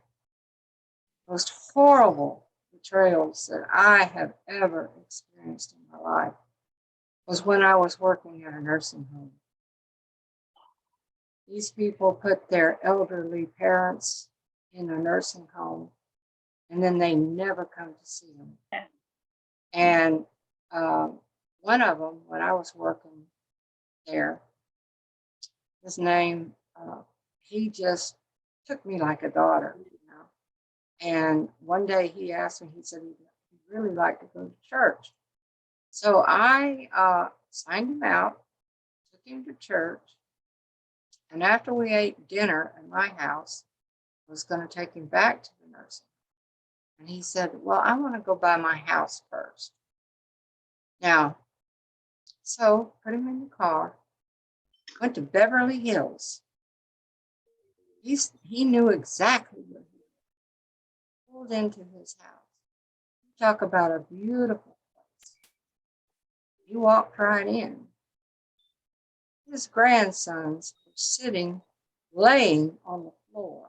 most horrible betrayals that I have ever experienced in my life was when I was working at a nursing home. These people put their elderly parents in a nursing home and then they never come to see them. And one of them, when I was working there, his name, he just took me like a daughter, you know. And one day he asked me, he said he'd really like to go to church. So I signed him out, took him to church. And after we ate dinner at my house, I was going to take him back to the nursing home. And he said, well, I want to go by my house first. Now, so put him in the car, went to Beverly Hills. He knew exactly where he was. Pulled into his house. Talk about a beautiful place. He walked right in. His grandsons were sitting, laying on the floor,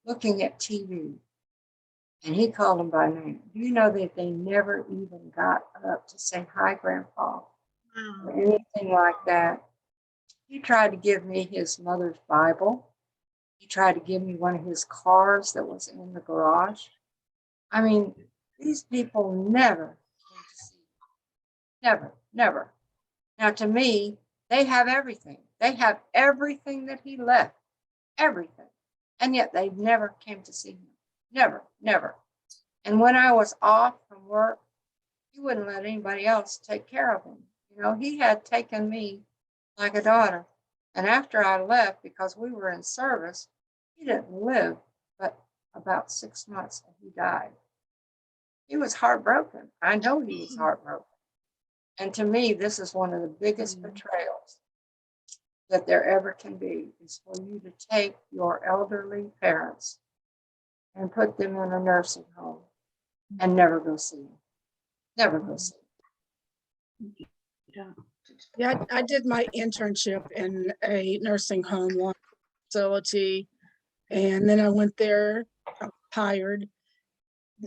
looking at TV. And he called them by name. Do you know that they never even got up to say, hi, Grandpa? or anything like that. He tried to give me his mother's Bible. He tried to give me one of his cars that was in the garage. I mean, these people never came to see me. Never, never. Now, to me, they have everything. They have everything that he left, everything. And yet they never came to see him. Never, never. And when I was off from work, he wouldn't let anybody else take care of him. You know, he had taken me like a daughter. And after I left, because we were in service, he didn't live but about 6 months and he died. He was heartbroken. I know he was heartbroken. And to me, this is one of the biggest betrayals that there ever can be, is for you to take your elderly parents and put them in a nursing home and never go see them. Never go see them. Yeah, I did my internship in a nursing home facility, and then I went there, hired,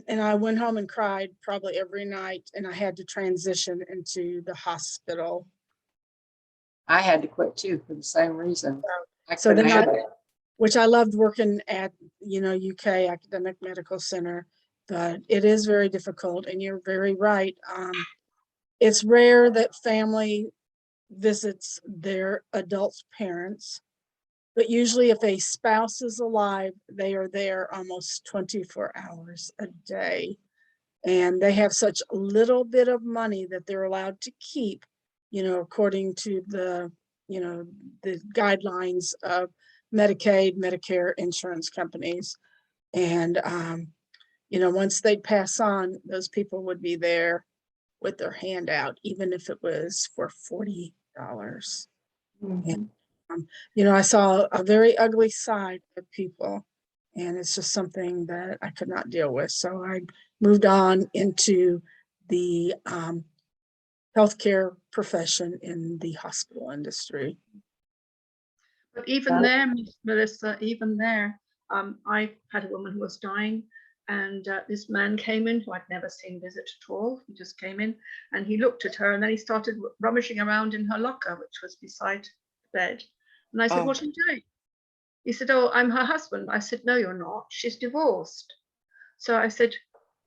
and I went home and cried probably every night, and I had to transition into the hospital. I had to quit too for the same reason. So then which I loved working at, UK Academic Medical Center, but it is very difficult, and you're very right. It's rare that family visits their adult parents, but usually if a spouse is alive, they are there almost 24 hours a day. And they have such a little bit of money that they're allowed to keep, according to the guidelines of Medicaid, Medicare insurance companies. And, once they pass on, those people would be there with their hand out, even if it was for $40. Mhm. And, I saw a very ugly side of people, and it's just something that I could not deal with. So I moved on into the healthcare profession in the hospital industry. But even there, Miss Melissa, even there, I had a woman who was dying, and this man came in who I'd never seen visit at all. He just came in and he looked at her, and then he started rummaging around in her locker, which was beside the bed. And I said, Oh. "What are you doing?" He said, "Oh, I'm her husband." I said, "No, you're not. She's divorced." So I said,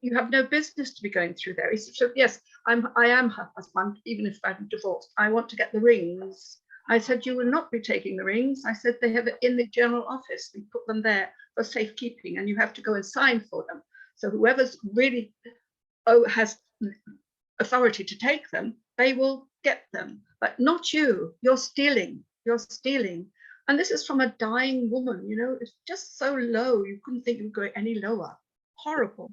"You have no business to be going through there." He said, "Yes, I am her husband, even if I'm divorced. I want to get the rings." I said, "You will not be taking the rings." I said, "They have it in the general office. We put them there for safekeeping, and you have to go and sign for them. So whoever's really has authority to take them, they will get them. But not you. You're stealing. You're stealing." And this is from a dying woman, it's just so low. You couldn't think it would go any lower. Horrible.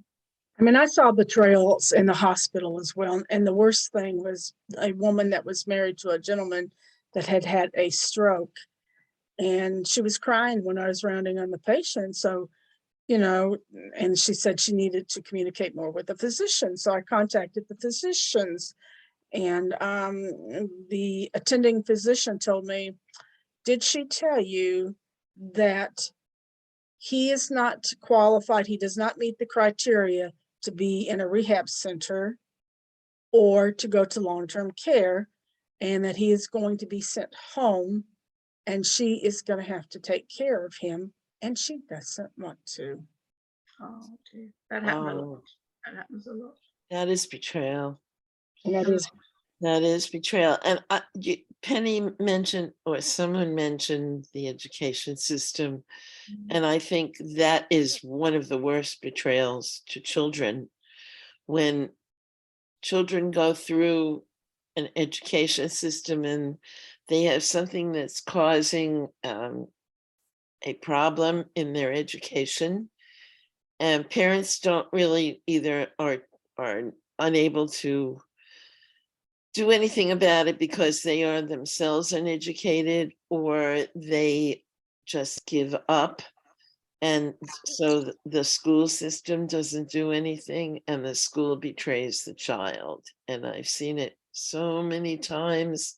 I mean, I saw betrayals in the hospital as well. And the worst thing was a woman that was married to a gentleman that had had a stroke. And she was crying when I was rounding on the patient. So, and she said she needed to communicate more with the physician. So I contacted the physicians, and the attending physician told me, "Did she tell you that he is not qualified? He does not meet the criteria to be in a rehab center or to go to long-term care, and that he is going to be sent home, and she is going to have to take care of him, and she doesn't want to." Oh, dear. That happened a Oh, lot. That happens a lot. that is betrayal. And that is, That is betrayal. And Penny mentioned, or someone mentioned, the education system. And I think that is one of the worst betrayals to children. When children go through an education system and they have something that's causing a problem in their education, and parents don't really either are unable to do anything about it because they are themselves uneducated, or they just give up. And so the school system doesn't do anything, and the school betrays the child. And I've seen it so many times.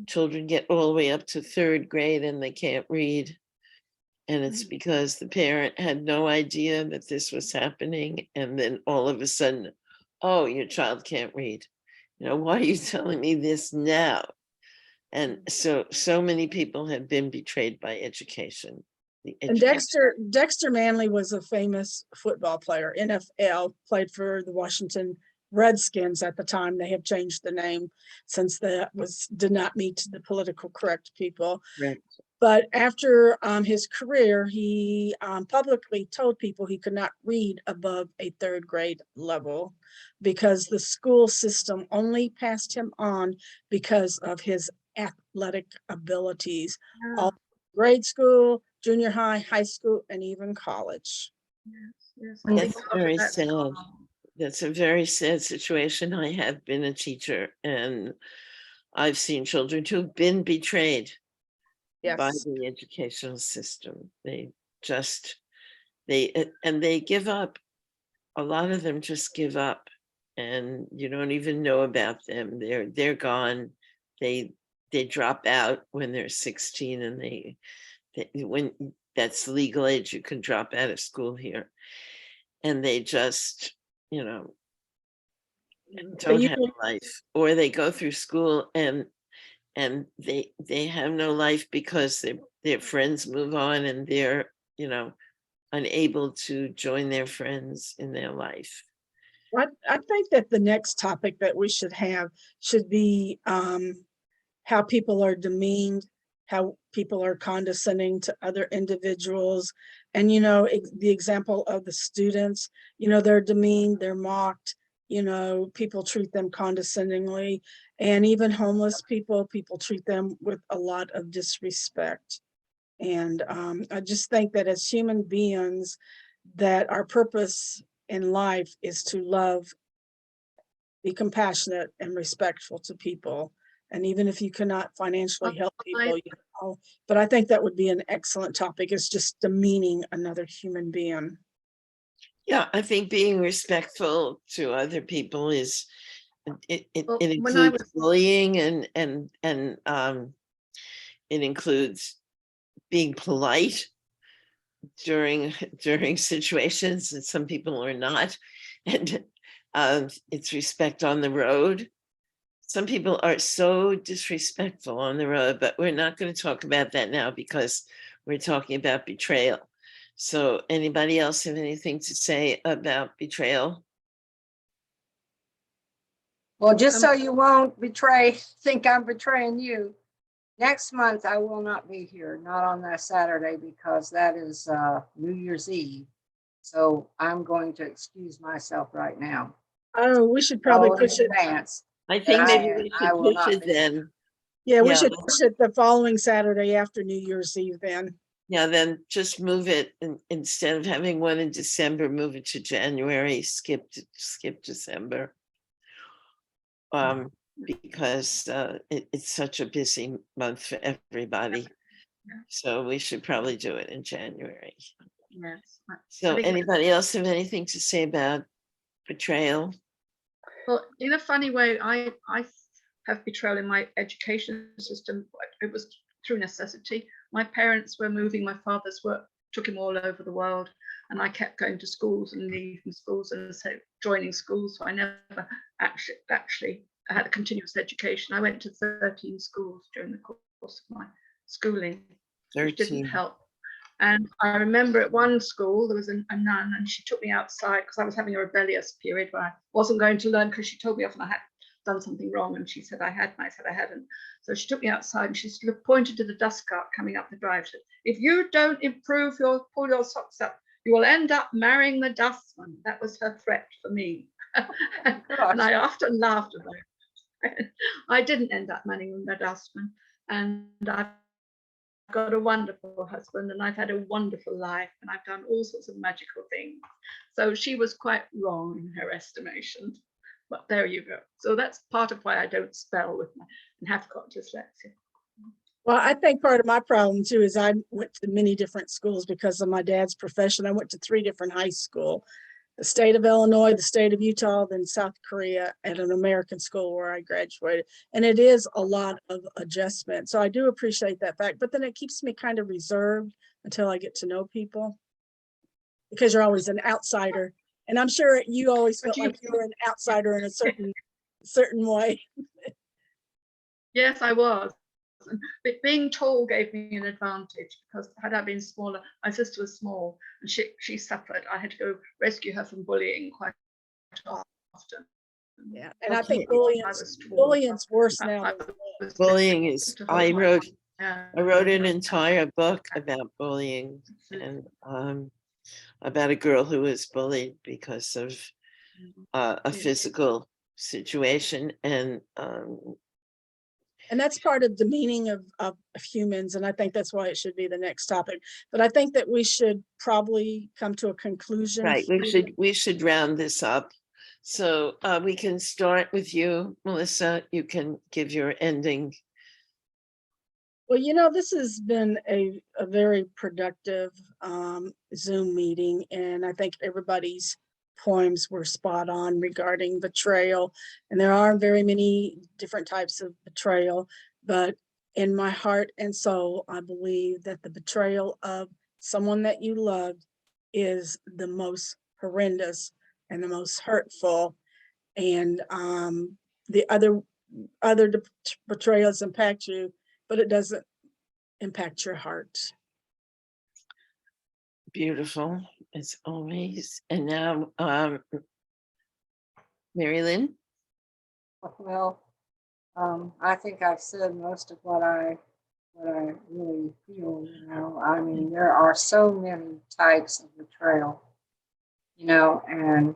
Children get all the way up to 3rd grade and they can't read. And it's because the parent had no idea that this was happening. And then all of a sudden, oh, your child can't read. why are you telling me this now? And so many people have been betrayed by education. And Dexter Manley was a famous football player, NFL, played for the Washington Redskins at the time. They have changed the name since that did not meet the political correct people. Right. But after his career, he publicly told people he could not read above a 3rd grade level because the school system only passed him on because of his athletic abilities. All grade school, junior high, high school, and even college. Yes, That's very sad. That's a very sad situation. I have been a teacher, and I've seen children who've been betrayed by the educational system. They give up. A lot of them just give up, and you don't even know about them. They're gone. They drop out when they're 16, and when that's legal age, you can drop out of school here, and they just don't have a life, or they go through school and they have no life because their friends move on, and they're unable to join their friends in their life. I think that the next topic that we should have should be how people are demeaned, how people are condescending to other individuals. And, the example of the students, they're demeaned, they're mocked, people treat them condescendingly. And even homeless people treat them with a lot of disrespect. And I just think that as human beings, that our purpose in life is to love, be compassionate and respectful to people. And even if you cannot financially help people, but I think that would be an excellent topic, is just demeaning another human being. Yeah, I think being respectful to other people it Well, includes bullying, and it includes being polite during situations, and some people are not, and it's respect on the road. Some people are so disrespectful on the road, but we're not going to talk about that now because we're talking about betrayal. So anybody else have anything to say about betrayal? Well, just so you won't think I'm betraying you, next month I will not be here, not on that Saturday, because that is New Year's Eve. So I'm going to excuse myself right now. Oh, we should probably push it. I think maybe we should push it then. Yeah, we should push it the following Saturday after New Year's Eve then. Yeah, then just move it, and instead of having one in December, move it to January, skip December. Because it's such a busy month for everybody. So we should probably do it in January. Yes. So anybody else have anything to say about betrayal? Well, in a funny way, I have betrayal in my education system. It was through necessity. My parents were moving, my father's work took him all over the world, and I kept going to schools and leaving schools and joining schools. So I never actually had a continuous education. I went to 13 schools during the course of my schooling, which didn't help. And I remember at one school, there was a nun, and she took me outside because I was having a rebellious period where I wasn't going to learn because she told me off and I had done something wrong, and she said I had, and I said I hadn't. So she took me outside and she pointed to the dust cart coming up the drive. She said, if you don't pull your socks up, you will end up marrying the dustman. That was her threat for me. And I often laughed about it. I didn't end up marrying the dustman, and I've got a wonderful husband, and I've had a wonderful life, and I've done all sorts of magical things. So she was quite wrong in her estimation. But there you go. So that's part of why I don't spell with and have got dyslexia. Well, I think part of my problem too is I went to many different schools because of my dad's profession. I went to 3 different high schools: the state of Illinois, the state of Utah, then South Korea, at an American school where I graduated. And it is a lot of adjustment. So I do appreciate that fact, but then it keeps me kind of reserved until I get to know people, because you're always an outsider. And I'm sure you always felt like you were an outsider in a certain certain way. Yes, I was. But being tall gave me an advantage because had I been smaller, my sister was small and she suffered. I had to go rescue her from bullying quite often. Yeah, and I Okay. think I was tall. bullying's worse I- now. I than was Bullying is, to hold my- I wrote an entire book about bullying and about a girl who was bullied because of a physical situation. And And that's part of the meaning of humans, and I think that's why it should be the next topic. But I think that we should probably come to a conclusion. right, here. we should round this up. So we can start with you, Melissa. You can give your ending. Well, this has been a very productive Zoom meeting, and I think everybody's poems were spot on regarding betrayal. And there are very many different types of betrayal, but in my heart and soul, I believe that the betrayal of someone that you loved is the most horrendous and the most hurtful. And the other betrayals impact you, but it doesn't impact your heart. Beautiful as always. And now Mary Lynn. Well, I think I've said most of what I really feel. I mean, there are so many types of betrayal, and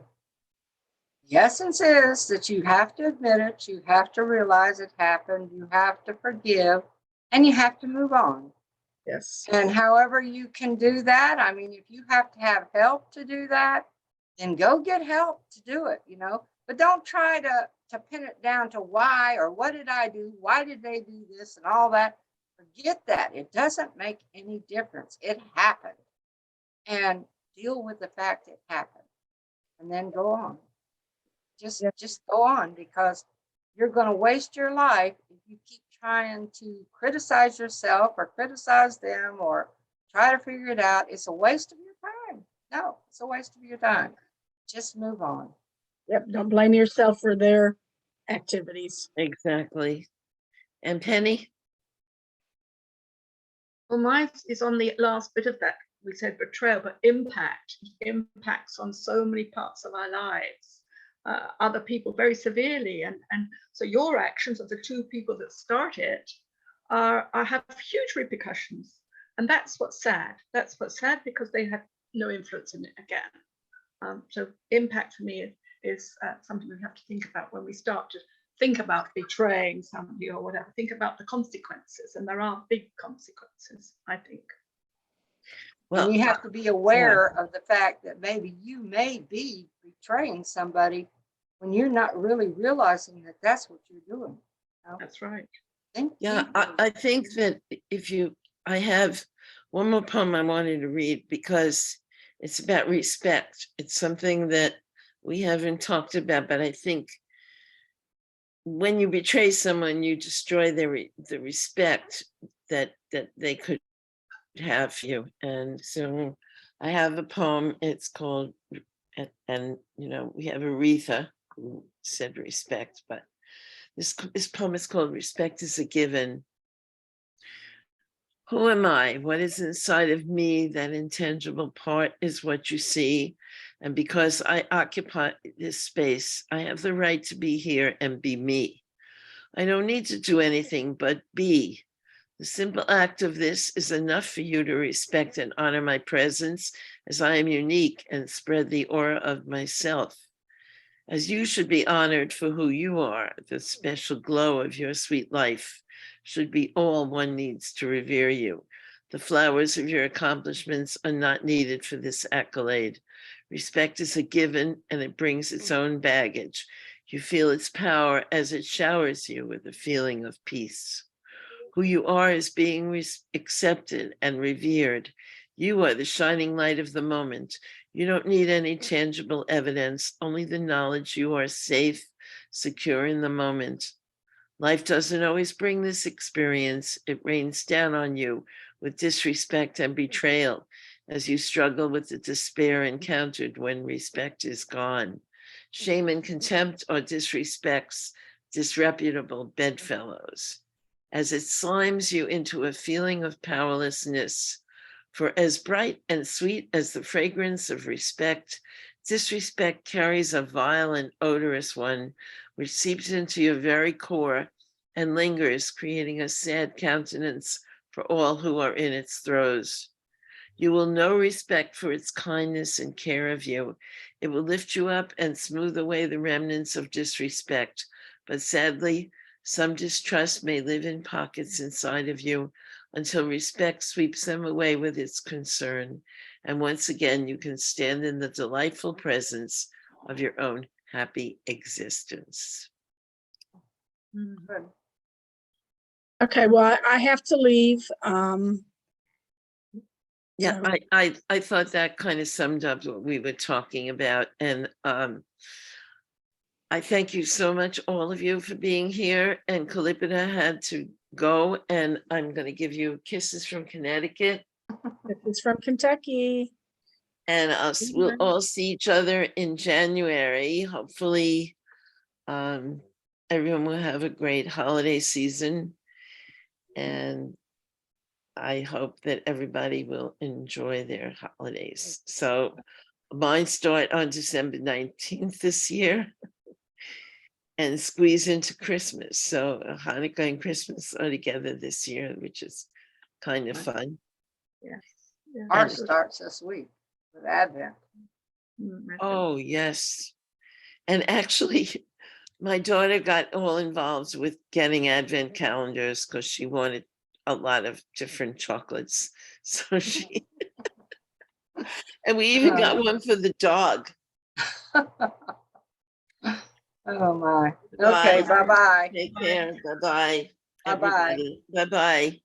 the essence is that you have to admit it, you have to realize it happened, you have to forgive, and you have to move on. Yes. And however you can do that, I mean, if you have to have help to do that, then go get help to do it, but don't try to pin it down to why or what did I do? Why did they do this and all that? Forget that. It doesn't make any difference. It happened. And deal with the fact it happened. And then go on. Just go on, because you're going to waste your life if you keep trying to criticize yourself or criticize them or try to figure it out. It's a waste of your time. No, it's a waste of your time. Just move on. Yep. Don't blame yourself for their activities. Exactly. And Penny. Well, mine is on the last bit of that. We said betrayal, but impacts on so many parts of our lives, other people very severely. And so your actions of the two people that start it have huge repercussions. And that's what's sad. That's what's sad, because they have no influence in it again. So impact for me is something we have to think about when we start to think about betraying somebody or whatever. Think about the consequences, and there are big consequences, I think. Well, and you have to be aware of the fact that maybe you may be betraying somebody when you're not really realizing that that's what you're doing. That's right. I think that I have one more poem I wanted to read because it's about respect. It's something that we haven't talked about, but I think when you betray someone, you destroy the respect that they could have for you. And so I have a poem. It's called, and we have Aretha who said respect, but this poem is called Respect is a Given. Who am I? What is inside of me? That intangible part is what you see. And because I occupy this space, I have the right to be here and be me. I don't need to do anything but be. The simple act of this is enough for you to respect and honor my presence, as I am unique, and spread the aura of myself. As you should be honored for who you are, the special glow of your sweet life should be all one needs to revere you. The flowers of your accomplishments are not needed for this accolade. Respect is a given, and it brings its own baggage. You feel its power as it showers you with a feeling of peace. Who you are is being accepted and revered. You are the shining light of the moment. You don't need any tangible evidence, only the knowledge you are safe, secure in the moment. Life doesn't always bring this experience. It rains down on you with disrespect and betrayal as you struggle with the despair encountered when respect is gone. shame and contempt or disrespects disreputable bedfellows, as it slimes you into a feeling of powerlessness. For as bright and sweet as the fragrance of respect, disrespect carries a vile and odorous one, which seeps into your very core and lingers, creating a sad countenance for all who are in its throes. You will know respect for its kindness and care of you. It will lift you up and smooth away the remnants of disrespect. But sadly, some distrust may live in pockets inside of you until respect sweeps them away with its concern. And once again, you can stand in the delightful presence of your own happy existence. Good. Okay, well, I have to leave. Yeah, So- I thought that kind of summed up what we were talking about. And I thank you so much, all of you, for being here. And Kalipita had to go, and I'm going to give you kisses from Connecticut. This is from Kentucky. And we'll all see each other in January. Hopefully, everyone will have a great holiday season. And I hope that everybody will enjoy their holidays. So mine start on December 19th this year and squeeze into Christmas. So Hanukkah and Christmas are together this year, which is kind of fun. Ours starts this week with Advent. Oh, yes. And actually, my daughter got all involved with getting Advent calendars because she wanted a lot of different chocolates. So she, and we even got one for the dog. Oh my. Okay, bye-bye. Take care. Bye-bye. Bye-bye. Everybody. Bye-bye.